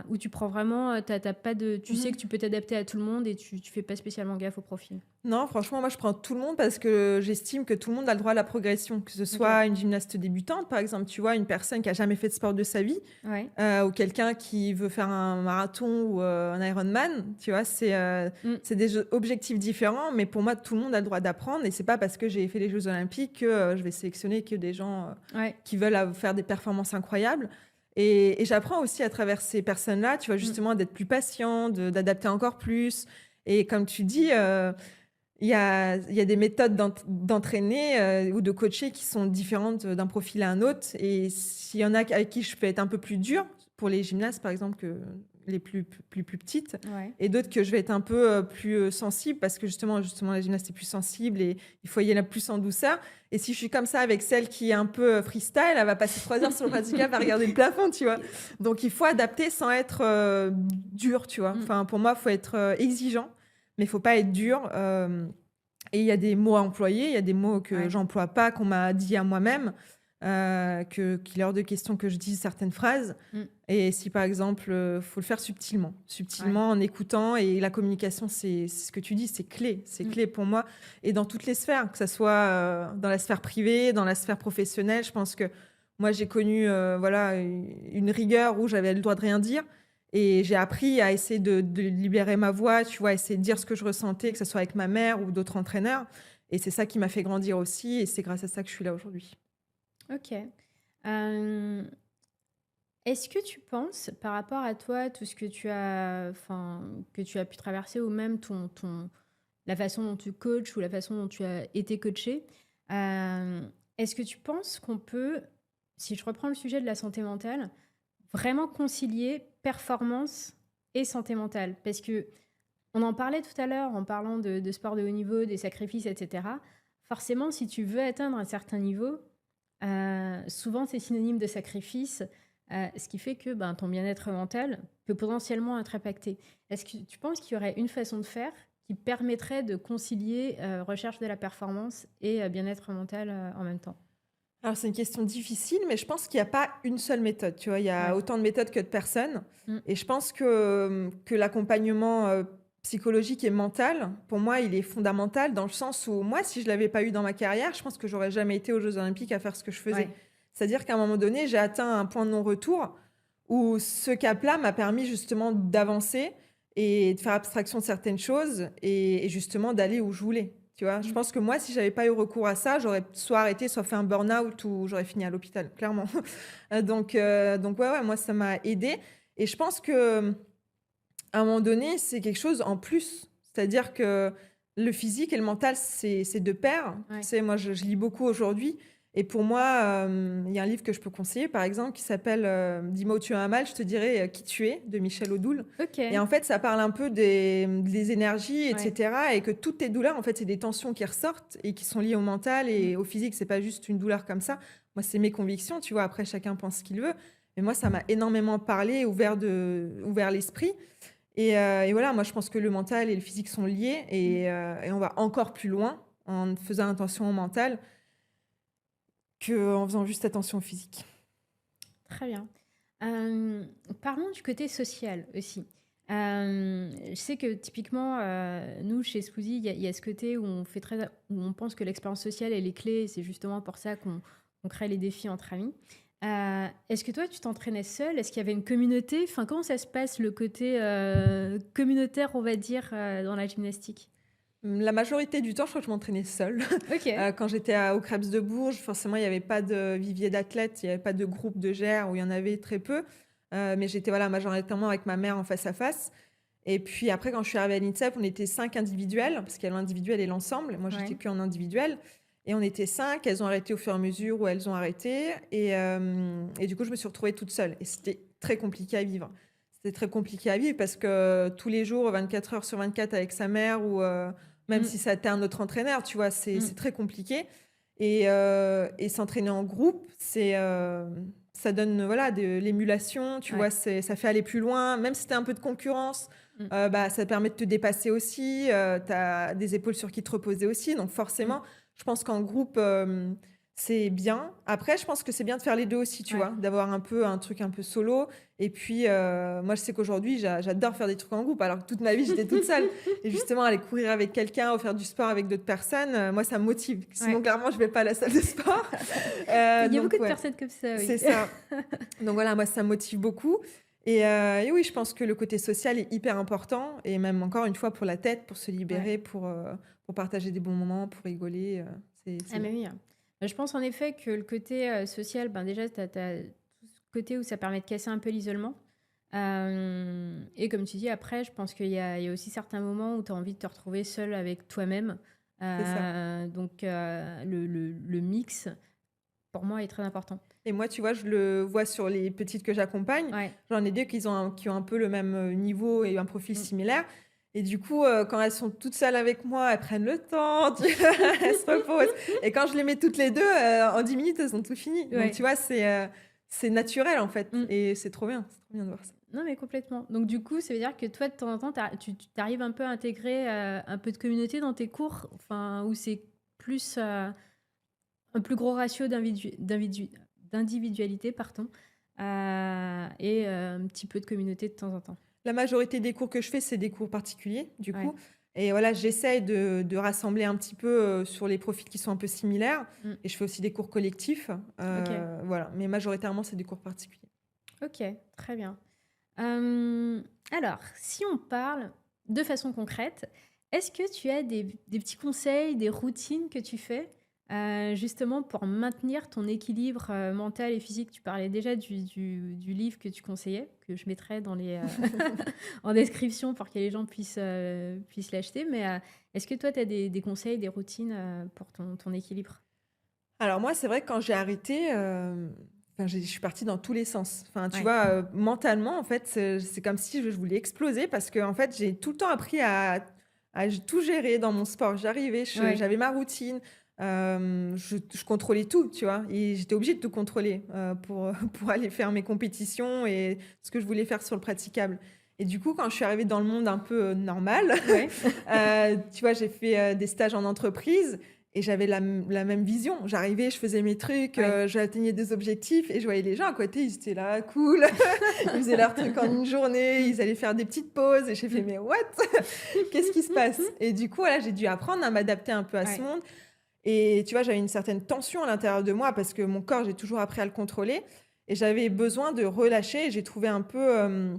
Ou tu prends vraiment, tu pas de tu sais Mmh. que tu peux t'adapter à tout le monde et tu fais pas spécialement gaffe au profil? Non, franchement, moi, je prends tout le monde parce que j'estime que tout le monde a le droit à la progression. Que ce OK. soit une gymnaste débutante, par exemple, tu vois? Une personne qui a jamais fait de sport de sa vie, Ouais. ou quelqu'un qui veut faire un marathon ou, un Ironman, tu vois? Mmh. C'est des objectifs différents, mais pour moi, tout le monde a le droit d'apprendre et c'est pas parce que j'ai fait les jeux olympiques que, je vais sélectionner que des gens, Ouais. qui veulent faire des performances incroyables et j'apprends aussi à travers ces personnes-là, tu vois? Mmh. Justement d'être plus patient, d'adapter encore plus et comme tu dis, il y a des méthodes d'entraîner, ou de coacher qui sont différentes, d'un profil à un autre et s'il y en a avec qui je peux être un peu plus dure, pour les gymnastes par exemple plus petites, Ouais. et d'autres que je vais être un peu plus sensible, parce que justement, la gymnaste est plus sensible et il faut y aller plus en douceur. Et si je suis comme ça avec celle qui est un peu freestyle, elle va passer 3 heures sur le praticable à regarder le plafond, tu vois. Donc il faut adapter sans être dur, tu vois. Enfin, pour moi, il faut être exigeant, mais il faut pas être dur. Et il y a des mots à employer, il y a des mots que j'emploie pas, qu'on m'a dit à moi-même, qu'il est hors de question que je dise certaines phrases. Et si par exemple, faut le faire subtilement, en écoutant. Et la communication, c'est ce que tu dis, c'est clé pour moi. Et dans toutes les sphères, que ce soit dans la sphère privée, dans la sphère professionnelle, je pense que moi j'ai connu une rigueur où j'avais le droit de rien dire. Et j'ai appris à essayer de libérer ma voix, tu vois, essayer de dire ce que je ressentais, que ce soit avec ma mère ou d'autres entraîneurs. Et c'est ça qui m'a fait grandir aussi. Et c'est grâce à ça que je suis là aujourd'hui. Ok. Euh, Est-ce que tu penses, par rapport à toi, tout ce que que tu as pu traverser, ou même la façon dont tu coaches ou la façon dont tu as été coaché, est-ce que tu penses qu'on peut, si je reprends le sujet de la santé mentale, vraiment concilier performance et santé mentale? Parce que on en parlait tout à l'heure en parlant de sport de haut niveau, des sacrifices, etc. Forcément, si tu veux atteindre un certain niveau, souvent c'est synonyme de sacrifice, ce qui fait que ton bien-être mental peut potentiellement être impacté. Est-ce que tu penses qu'il y aurait une façon de faire qui permettrait de concilier recherche de la performance et bien-être mental en même temps? Alors, c'est une question difficile, mais je pense qu'il n'y a pas une seule méthode. Tu vois, il y a Ouais. autant de méthodes que de personnes. Mm. Et je pense que l'accompagnement psychologique et mental, pour moi, il est fondamental dans le sens où moi, si je ne l'avais pas eu dans ma carrière, je pense que j'aurais jamais été aux Jeux Olympiques à faire ce que je faisais. Ouais. C'est-à-dire qu'à un moment donné, j'ai atteint un point de non-retour où ce cap-là m'a permis justement d'avancer et de faire abstraction de certaines choses et justement d'aller où je voulais. Tu vois, je pense que moi, si j'avais pas eu recours à ça, j'aurais soit arrêté, soit fait un burn-out ou j'aurais fini à l'hôpital, clairement. Donc ouais, moi, ça m'a aidé. Et je pense que à un moment donné, c'est quelque chose en plus. C'est-à-dire que le physique et le mental, c'est de pair. Ouais. Tu sais, moi, je lis beaucoup aujourd'hui. Et pour moi, il y a un livre que je peux conseiller, par exemple, qui s'appelle Dis-moi où tu as un mal, je te dirai qui tu es, de Michel Odoul. Ok. Et en fait, ça parle un peu des énergies, etc. Et que toutes tes douleurs, en fait, c'est des tensions qui ressortent et qui sont liées au mental et au physique. C'est pas juste une douleur comme ça. Moi, c'est mes convictions, tu vois. Après, chacun pense ce qu'il veut. Mais moi, ça m'a énormément parlé, ouvert l'esprit. Et voilà, moi, je pense que le mental et le physique sont liés. Et on va encore plus loin en faisant attention au mental qu'en faisant juste attention au physique. Très bien. Parlons du côté social aussi. Je sais que typiquement, nous, chez Squeezie, il y a ce côté où où on pense que l'expérience sociale, elle est clé. Et c'est justement pour ça qu'on crée les défis entre amis. Est-ce que toi, tu t'entraînais seule? Est-ce qu'il y avait une communauté? Enfin, comment ça se passe, le côté communautaire, on va dire, dans la gymnastique? La majorité du temps, je crois que je m'entraînais seule. Ok. Quand j'étais au Krebs de Bourges, forcément, il n'y avait pas de vivier d'athlètes, il n'y avait pas de groupe de GR où il y en avait très peu. Mais j'étais majoritairement avec ma mère en face à face. Et puis après, quand je suis arrivée à l'INSEP, on était 5 individuels, parce qu'il y a l'individuel et l'ensemble. Moi, j'étais Ouais. qu'en individuel. Et on était 5. Elles ont arrêté au fur et à mesure où elles ont arrêté. Et du coup, je me suis retrouvée toute seule. Et c'était très compliqué à vivre. C'était très compliqué à vivre parce que tous les jours, 24 heures sur 24 avec sa mère ou même si ça était un autre entraîneur, tu vois, c'est très compliqué. Et s'entraîner en groupe, ça donne de l'émulation, tu vois, ça fait aller plus loin. Même si tu as un peu de concurrence, ça te permet de te dépasser aussi. Tu as des épaules sur qui te reposer aussi. Donc forcément, je pense qu'en groupe, c'est bien. Après, je pense que c'est bien de faire les deux aussi, tu vois, d'avoir un truc un peu solo. Et puis, moi, je sais qu'aujourd'hui, j'adore faire des trucs en groupe. Alors que toute ma vie, j'étais toute seule. Et justement, aller courir avec quelqu'un ou faire du sport avec d'autres personnes, moi, ça me motive. Sinon, clairement, je vais pas à la salle de sport. Il y a beaucoup de personnes comme ça, oui. C'est ça. Donc voilà, moi, ça me motive beaucoup. Et oui, je pense que le côté social est hyper important. Et même encore une fois, pour la tête, pour se libérer, pour partager des bons moments, pour rigoler. Mais oui. Je pense en effet que le côté social, déjà, tu as tout ce côté où ça permet de casser un peu l'isolement. Et comme tu dis, après, je pense qu'il y a aussi certains moments où tu as envie de te retrouver seul avec toi-même. C'est ça. Donc, le mix pour moi, est très important. Et moi, tu vois, je le vois sur les petites que j'accompagne. Ouais. J'en ai 2 qui ont un peu le même, niveau et un profil Mm. similaire et du coup, quand elles sont toutes seules avec moi, elles prennent le temps, tu vois? Elles se reposent et quand je les mets toutes les 2, en 10 minutes, elles ont tout fini. Donc Ouais. tu vois, c'est naturel, en fait Mm. et c'est trop bien de voir ça. Non, mais complètement. Donc, du coup, ça veut dire que toi, de temps en temps, tu arrives un peu à intégrer un peu de communauté dans tes cours, enfin, où c'est plus un plus gros ratio d'individualité, pardon, et un petit peu de communauté de temps en temps. La majorité des cours que je fais, c'est des cours particuliers, du Ouais. coup. Et voilà, j'essaye de rassembler un petit peu sur les profils qui sont un peu similaires. Mm. Et je fais aussi des cours collectifs. Ok. Voilà, mais majoritairement, c'est des cours particuliers. Ok, très bien. Alors, si on parle de façon concrète, est-ce que tu as des petits conseils, des routines que tu fais justement pour maintenir ton équilibre mental et physique? Tu parlais déjà du livre que tu conseillais, que je mettrai dans les, en description pour que les gens puissent l'acheter. Mais est-ce que toi, tu as des conseils, des routines pour ton équilibre? Alors moi, c'est vrai que quand j'ai arrêté, enfin, je suis partie dans tous les sens. Enfin, tu Ouais. vois, mentalement, en fait, c'est comme si je voulais exploser parce que en fait, j'ai tout le temps appris à tout gérer dans mon sport. J'arrivais, Ouais. j'avais ma routine, je contrôlais tout, tu vois? Et j'étais obligée de tout contrôler, pour, pour aller faire mes compétitions et ce que je voulais faire sur le praticable. Et du coup, quand je suis arrivée dans le monde un peu, normal, Ouais. tu vois, j'ai fait, des stages en entreprise et j'avais la même vision. J'arrivais, je faisais mes trucs, Ouais. j'atteignais des objectifs et je voyais les gens à côté, ils étaient là, cool. Ils faisaient leurs trucs en une journée, ils allaient faire des petites pauses et j'ai fait: «Mais what? Qu'est-ce qui se passe?» Et du coup, voilà, j'ai dû apprendre à m'adapter un peu à ce Ouais. monde et tu vois, j'avais une certaine tension à l'intérieur de moi parce que mon corps, j'ai toujours appris à le contrôler et j'avais besoin de relâcher et j'ai trouvé un peu,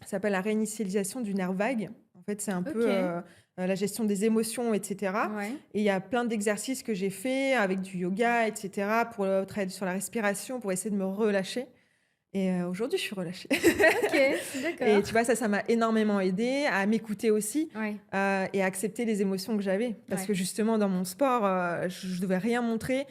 ça s'appelle la réinitialisation du nerf vague. En fait, c'est un peu, Ok. la gestion des émotions et cetera Ouais. et il y a plein d'exercices que j'ai fait avec du yoga et cetera pour, travailler sur la respiration, pour essayer de me relâcher et aujourd'hui, je suis relâchée Ok, et d'accord. tu vois, ça m'a énormément aidée à m'écouter aussi, Ouais. et à accepter les émotions que j'avais. Parce Ouais. que justement, dans mon sport, je devais rien montrer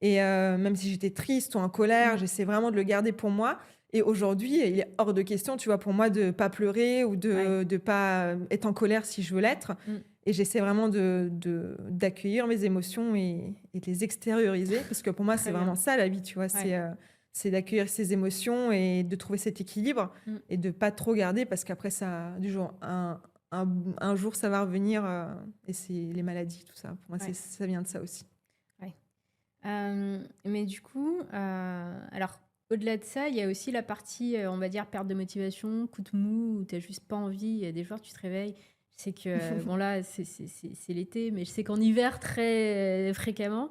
et même si j'étais triste ou en colère, Mm. j'essaie vraiment de le garder pour moi et aujourd'hui, il est hors de question, tu vois, pour moi de pas pleurer ou Ouais. de pas, être en colère si je veux l'être Mm. et j'essaie vraiment d'accueillir mes émotions et de les extérioriser parce que pour moi, c'est Très bien. vraiment ça la vie, tu vois? Ouais. C'est d'accueillir ses émotions et de trouver cet équilibre Mm. et de pas trop garder parce qu'après ça du jour un un jour ça va revenir, et c'est les maladies, tout ça. Pour moi, Ouais. ça vient de ça aussi. Ouais. Mais du coup, alors au-delà de ça, il y a aussi la partie, on va dire, perte de motivation, coup de mou, où tu n'as juste pas envie. Il y a des jours, tu te réveilles. Je sais que, bon là, c'est l'été, mais je sais qu'en hiver, très fréquemment,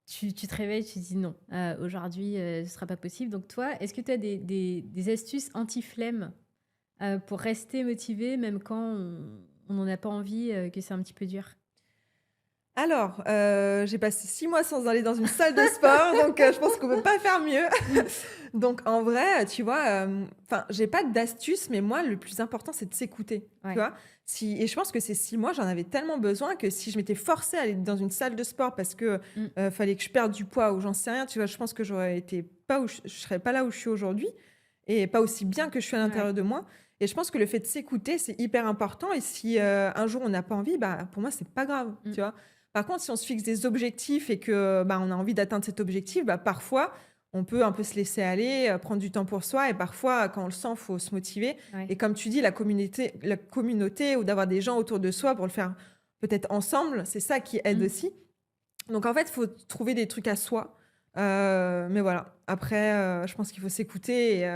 tu te réveilles, tu te dis non, aujourd'hui, ce ne sera pas possible. Donc toi, est-ce que tu as des astuces anti-flemme pour rester motivé, même quand on n'en a pas envie, que c'est un petit peu dur? Alors, j'ai passé 6 mois sans aller dans une salle de sport, donc je pense qu'on peut pas faire mieux. Mm. Donc en vrai, tu vois, enfin, j'ai pas d'astuce, mais moi, le plus important, c'est de s'écouter, tu Ouais. vois? Si et je pense que ces 6 mois, j'en avais tellement besoin que si je m'étais forcée à aller dans une salle de sport parce que, Mm. fallait que je perde du poids ou j'en sais rien, tu vois? Je pense que j'aurais été pas où je serais pas là où je suis aujourd'hui et pas aussi bien que je suis à Ouais. l'intérieur de moi et je pense que le fait de s'écouter, c'est hyper important et si, un jour on n'a pas envie, bah, pour moi, c'est pas grave, Mm. tu vois? Par contre, si on se fixe des objectifs et que, bah, on a envie d'atteindre cet objectif, bah, parfois, on peut un peu se laisser aller, prendre du temps pour soi et parfois, quand on le sent, il faut se motiver Ouais. et comme tu dis, la communauté ou d'avoir des gens autour de soi pour le faire peut-être ensemble, c'est ça qui aide Mm. aussi. Donc en fait, il faut trouver des trucs à soi, mais voilà. Après, je pense qu'il faut s'écouter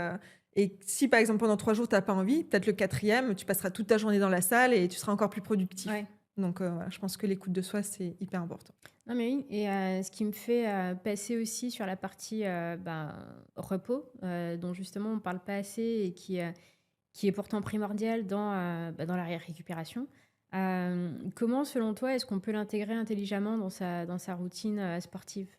et si, par exemple, pendant 3 jours, tu as pas envie, peut-être le 4e, tu passeras toute ta journée dans la salle et tu seras encore plus productif. Ouais. Donc voilà, je pense que l'écoute de soi, c'est hyper important. Non, mais oui, et ce qui me fait passer aussi sur la partie repos, dont justement on ne parle pas assez et qui est pourtant primordial dans la récupération. Comment, selon toi, est-ce qu'on peut l'intégrer intelligemment dans sa routine sportive?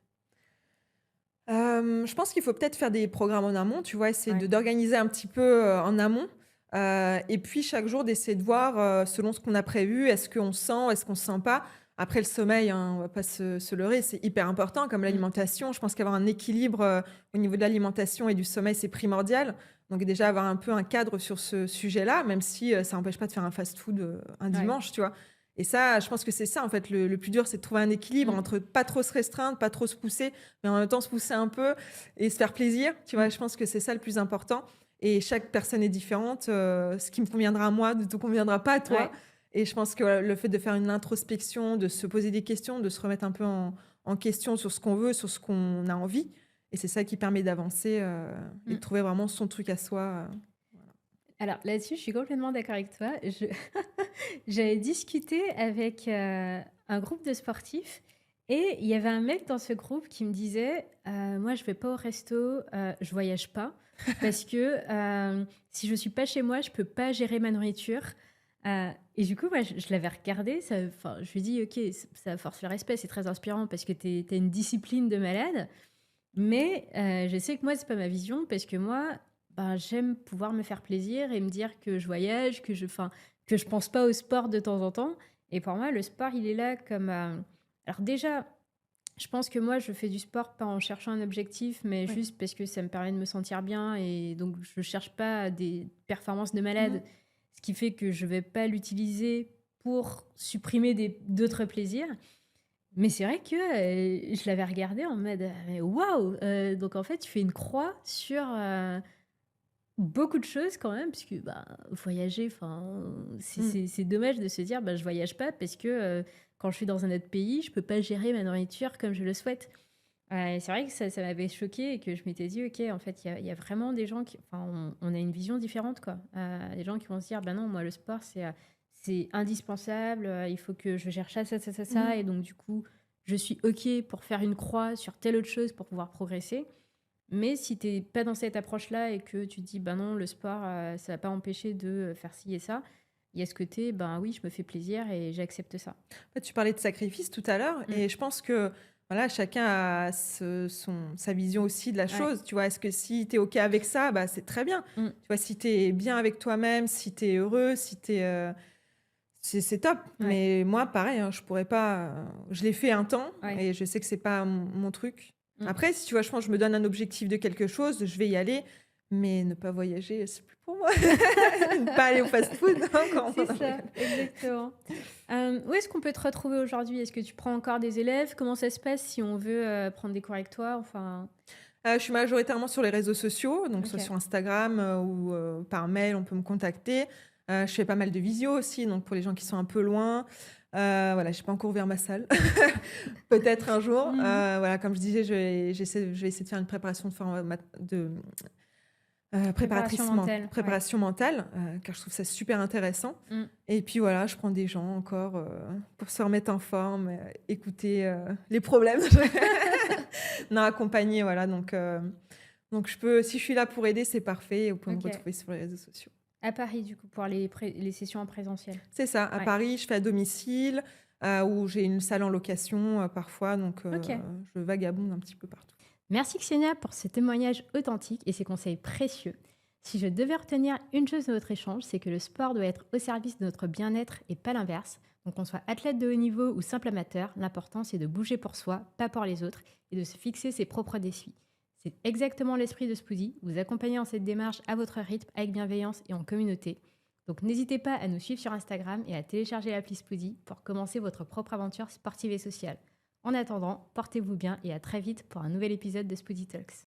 Je pense qu'il faut peut-être faire des programmes en amont, tu vois? Essayer Ouais. d'organiser un petit peu, en amont, et puis chaque jour d'essayer de voir, selon ce qu'on a prévu, est-ce qu'on sent, est-ce qu'on sent pas? Après le sommeil, hein, on va pas se leurrer, c'est hyper important comme l'alimentation. Je pense qu'avoir un équilibre, au niveau de l'alimentation et du sommeil, c'est primordial. Donc déjà avoir un peu un cadre sur ce sujet-là, même si, ça n'empêche pas de faire un fast-food, un Ouais. dimanche, tu vois? Et ça, je pense que c'est ça, en fait, le plus dur, c'est de trouver un équilibre Mmh. entre pas trop se restreindre, pas trop se pousser, mais en même temps se pousser un peu et se faire plaisir, tu vois? Mmh. Je pense que c'est ça le plus important et chaque personne est différente, ce qui me conviendra à moi ne te conviendra pas à toi Ouais. et je pense que, voilà, le fait de faire une introspection, de se poser des questions, de se remettre un peu en question sur ce qu'on veut, sur ce qu'on a envie et c'est ça qui permet d'avancer, et de Mmh. trouver vraiment son truc à soi, voilà. Alors là-dessus, je suis complètement d'accord avec toi. J'avais discuté avec, un groupe de sportifs et il y avait un mec dans ce groupe qui me disait: «Moi, je vais pas au resto, je voyage pas parce que, si je suis pas chez moi, je peux pas gérer ma nourriture». Et du coup, moi, je l'avais regardé, ça enfin, je lui ai dit: «OK, ça force le respect, c'est très inspirant parce que tu une discipline de malade». Mais je sais que moi, c'est pas ma vision parce que moi, ben, j'aime pouvoir me faire plaisir et me dire que je voyage, que je pense pas au sport de temps en temps. Et pour moi, le sport, il est là comme... Alors déjà, je pense que moi, je fais du sport pas en cherchant un objectif, mais Ouais. juste parce que ça me permet de me sentir bien. Et donc, je cherche pas des performances de Mmh mh. malade, ce qui fait que je vais pas l'utiliser pour supprimer d'autres plaisirs. Mais c'est vrai que, je l'avais regardé en mode, waouh! Donc en fait, tu fais une croix sur, beaucoup de choses quand même puisque, bah, voyager, enfin, Mmh. c'est dommage de se dire: «Bah, je voyage pas parce que, quand je suis dans un autre pays, je peux pas gérer ma nourriture comme je le souhaite». Et c'est vrai que ça m'avait choquée et que je m'étais dit: «OK, en fait, il y a vraiment des gens qui enfin, on a une vision différente, quoi». Des gens qui vont se dire: «Bah non, moi, le sport, c'est indispensable, il faut que je gère Mmh mh. ça et donc du coup, je suis OK pour faire une croix sur telle autre chose pour pouvoir progresser». Mais si tu es pas dans cette approche-là et que tu te dis: «Bah non, le sport, ça va pas empêcher de, faire ci et ça», il y a ce côté, ben oui, je me fais plaisir et j'accepte ça. En fait, tu parlais de sacrifice tout à l'heure Mmh. et je pense que, voilà, chacun a sa vision aussi de la Ouais. chose, tu vois? Est-ce que si tu es OK avec ça, bah, c'est très bien. Mmh. Tu vois? Si tu es bien avec toi-même, si tu es heureux, si tu es, c'est top. Ouais. Mais moi, pareil, hein, je pourrais pas, je l'ai fait un temps Ouais. et je sais que c'est pas mon truc. Mmh. Après, si tu vois, je pense que je me donne un objectif de quelque chose, je vais y aller, mais ne pas voyager, c'est plus pour moi. Ne pas aller au fast-food, non, quand C'est ça, exactement. Où est-ce qu'on peut te retrouver aujourd'hui? Est-ce que tu prends encore des élèves? Comment ça se passe si on veut, prendre des cours avec toi? Enfin, Je suis majoritairement sur les réseaux sociaux, donc soit OK. sur Instagram, ou par mail, on peut me contacter. Je fais pas mal de visio aussi, donc pour les gens qui sont un peu loin. Voilà, j'ai pas encore ouvert ma salle. Peut-être un jour. Mmh. Voilà, comme je disais, je vais essayer de faire une préparation Préparation mentale, ouais. préparation mentale, car je trouve ça super intéressant Mmh. et puis voilà, je prends des gens encore, pour se remettre en forme, écouter, les problèmes. Non, accompagner, voilà, donc je peux si je suis là pour aider, c'est parfait. Vous pouvez me OK. retrouver sur les réseaux sociaux. À Paris, du coup, pour les sessions en présentiel? C'est ça, à Ouais. Paris, je fais à domicile, ou j'ai une salle en location, parfois, donc OK. je vagabonde un petit peu partout. Merci Xenia pour ce témoignage authentique et ces conseils précieux. Si je devais retenir une chose de notre échange, c'est que le sport doit être au service de notre bien-être et pas l'inverse. Donc qu'on soit athlète de haut niveau ou simple amateur, l'important c'est de bouger pour soi, pas pour les autres, et de se fixer ses propres défis. C'est exactement l'esprit de Spoody, vous accompagner en cette démarche à votre rythme, avec bienveillance et en communauté. Donc n'hésitez pas à nous suivre sur Instagram et à télécharger l'appli Spoody pour commencer votre propre aventure sportive et sociale. En attendant, portez-vous bien et à très vite pour un nouvel épisode de Spoody Talks.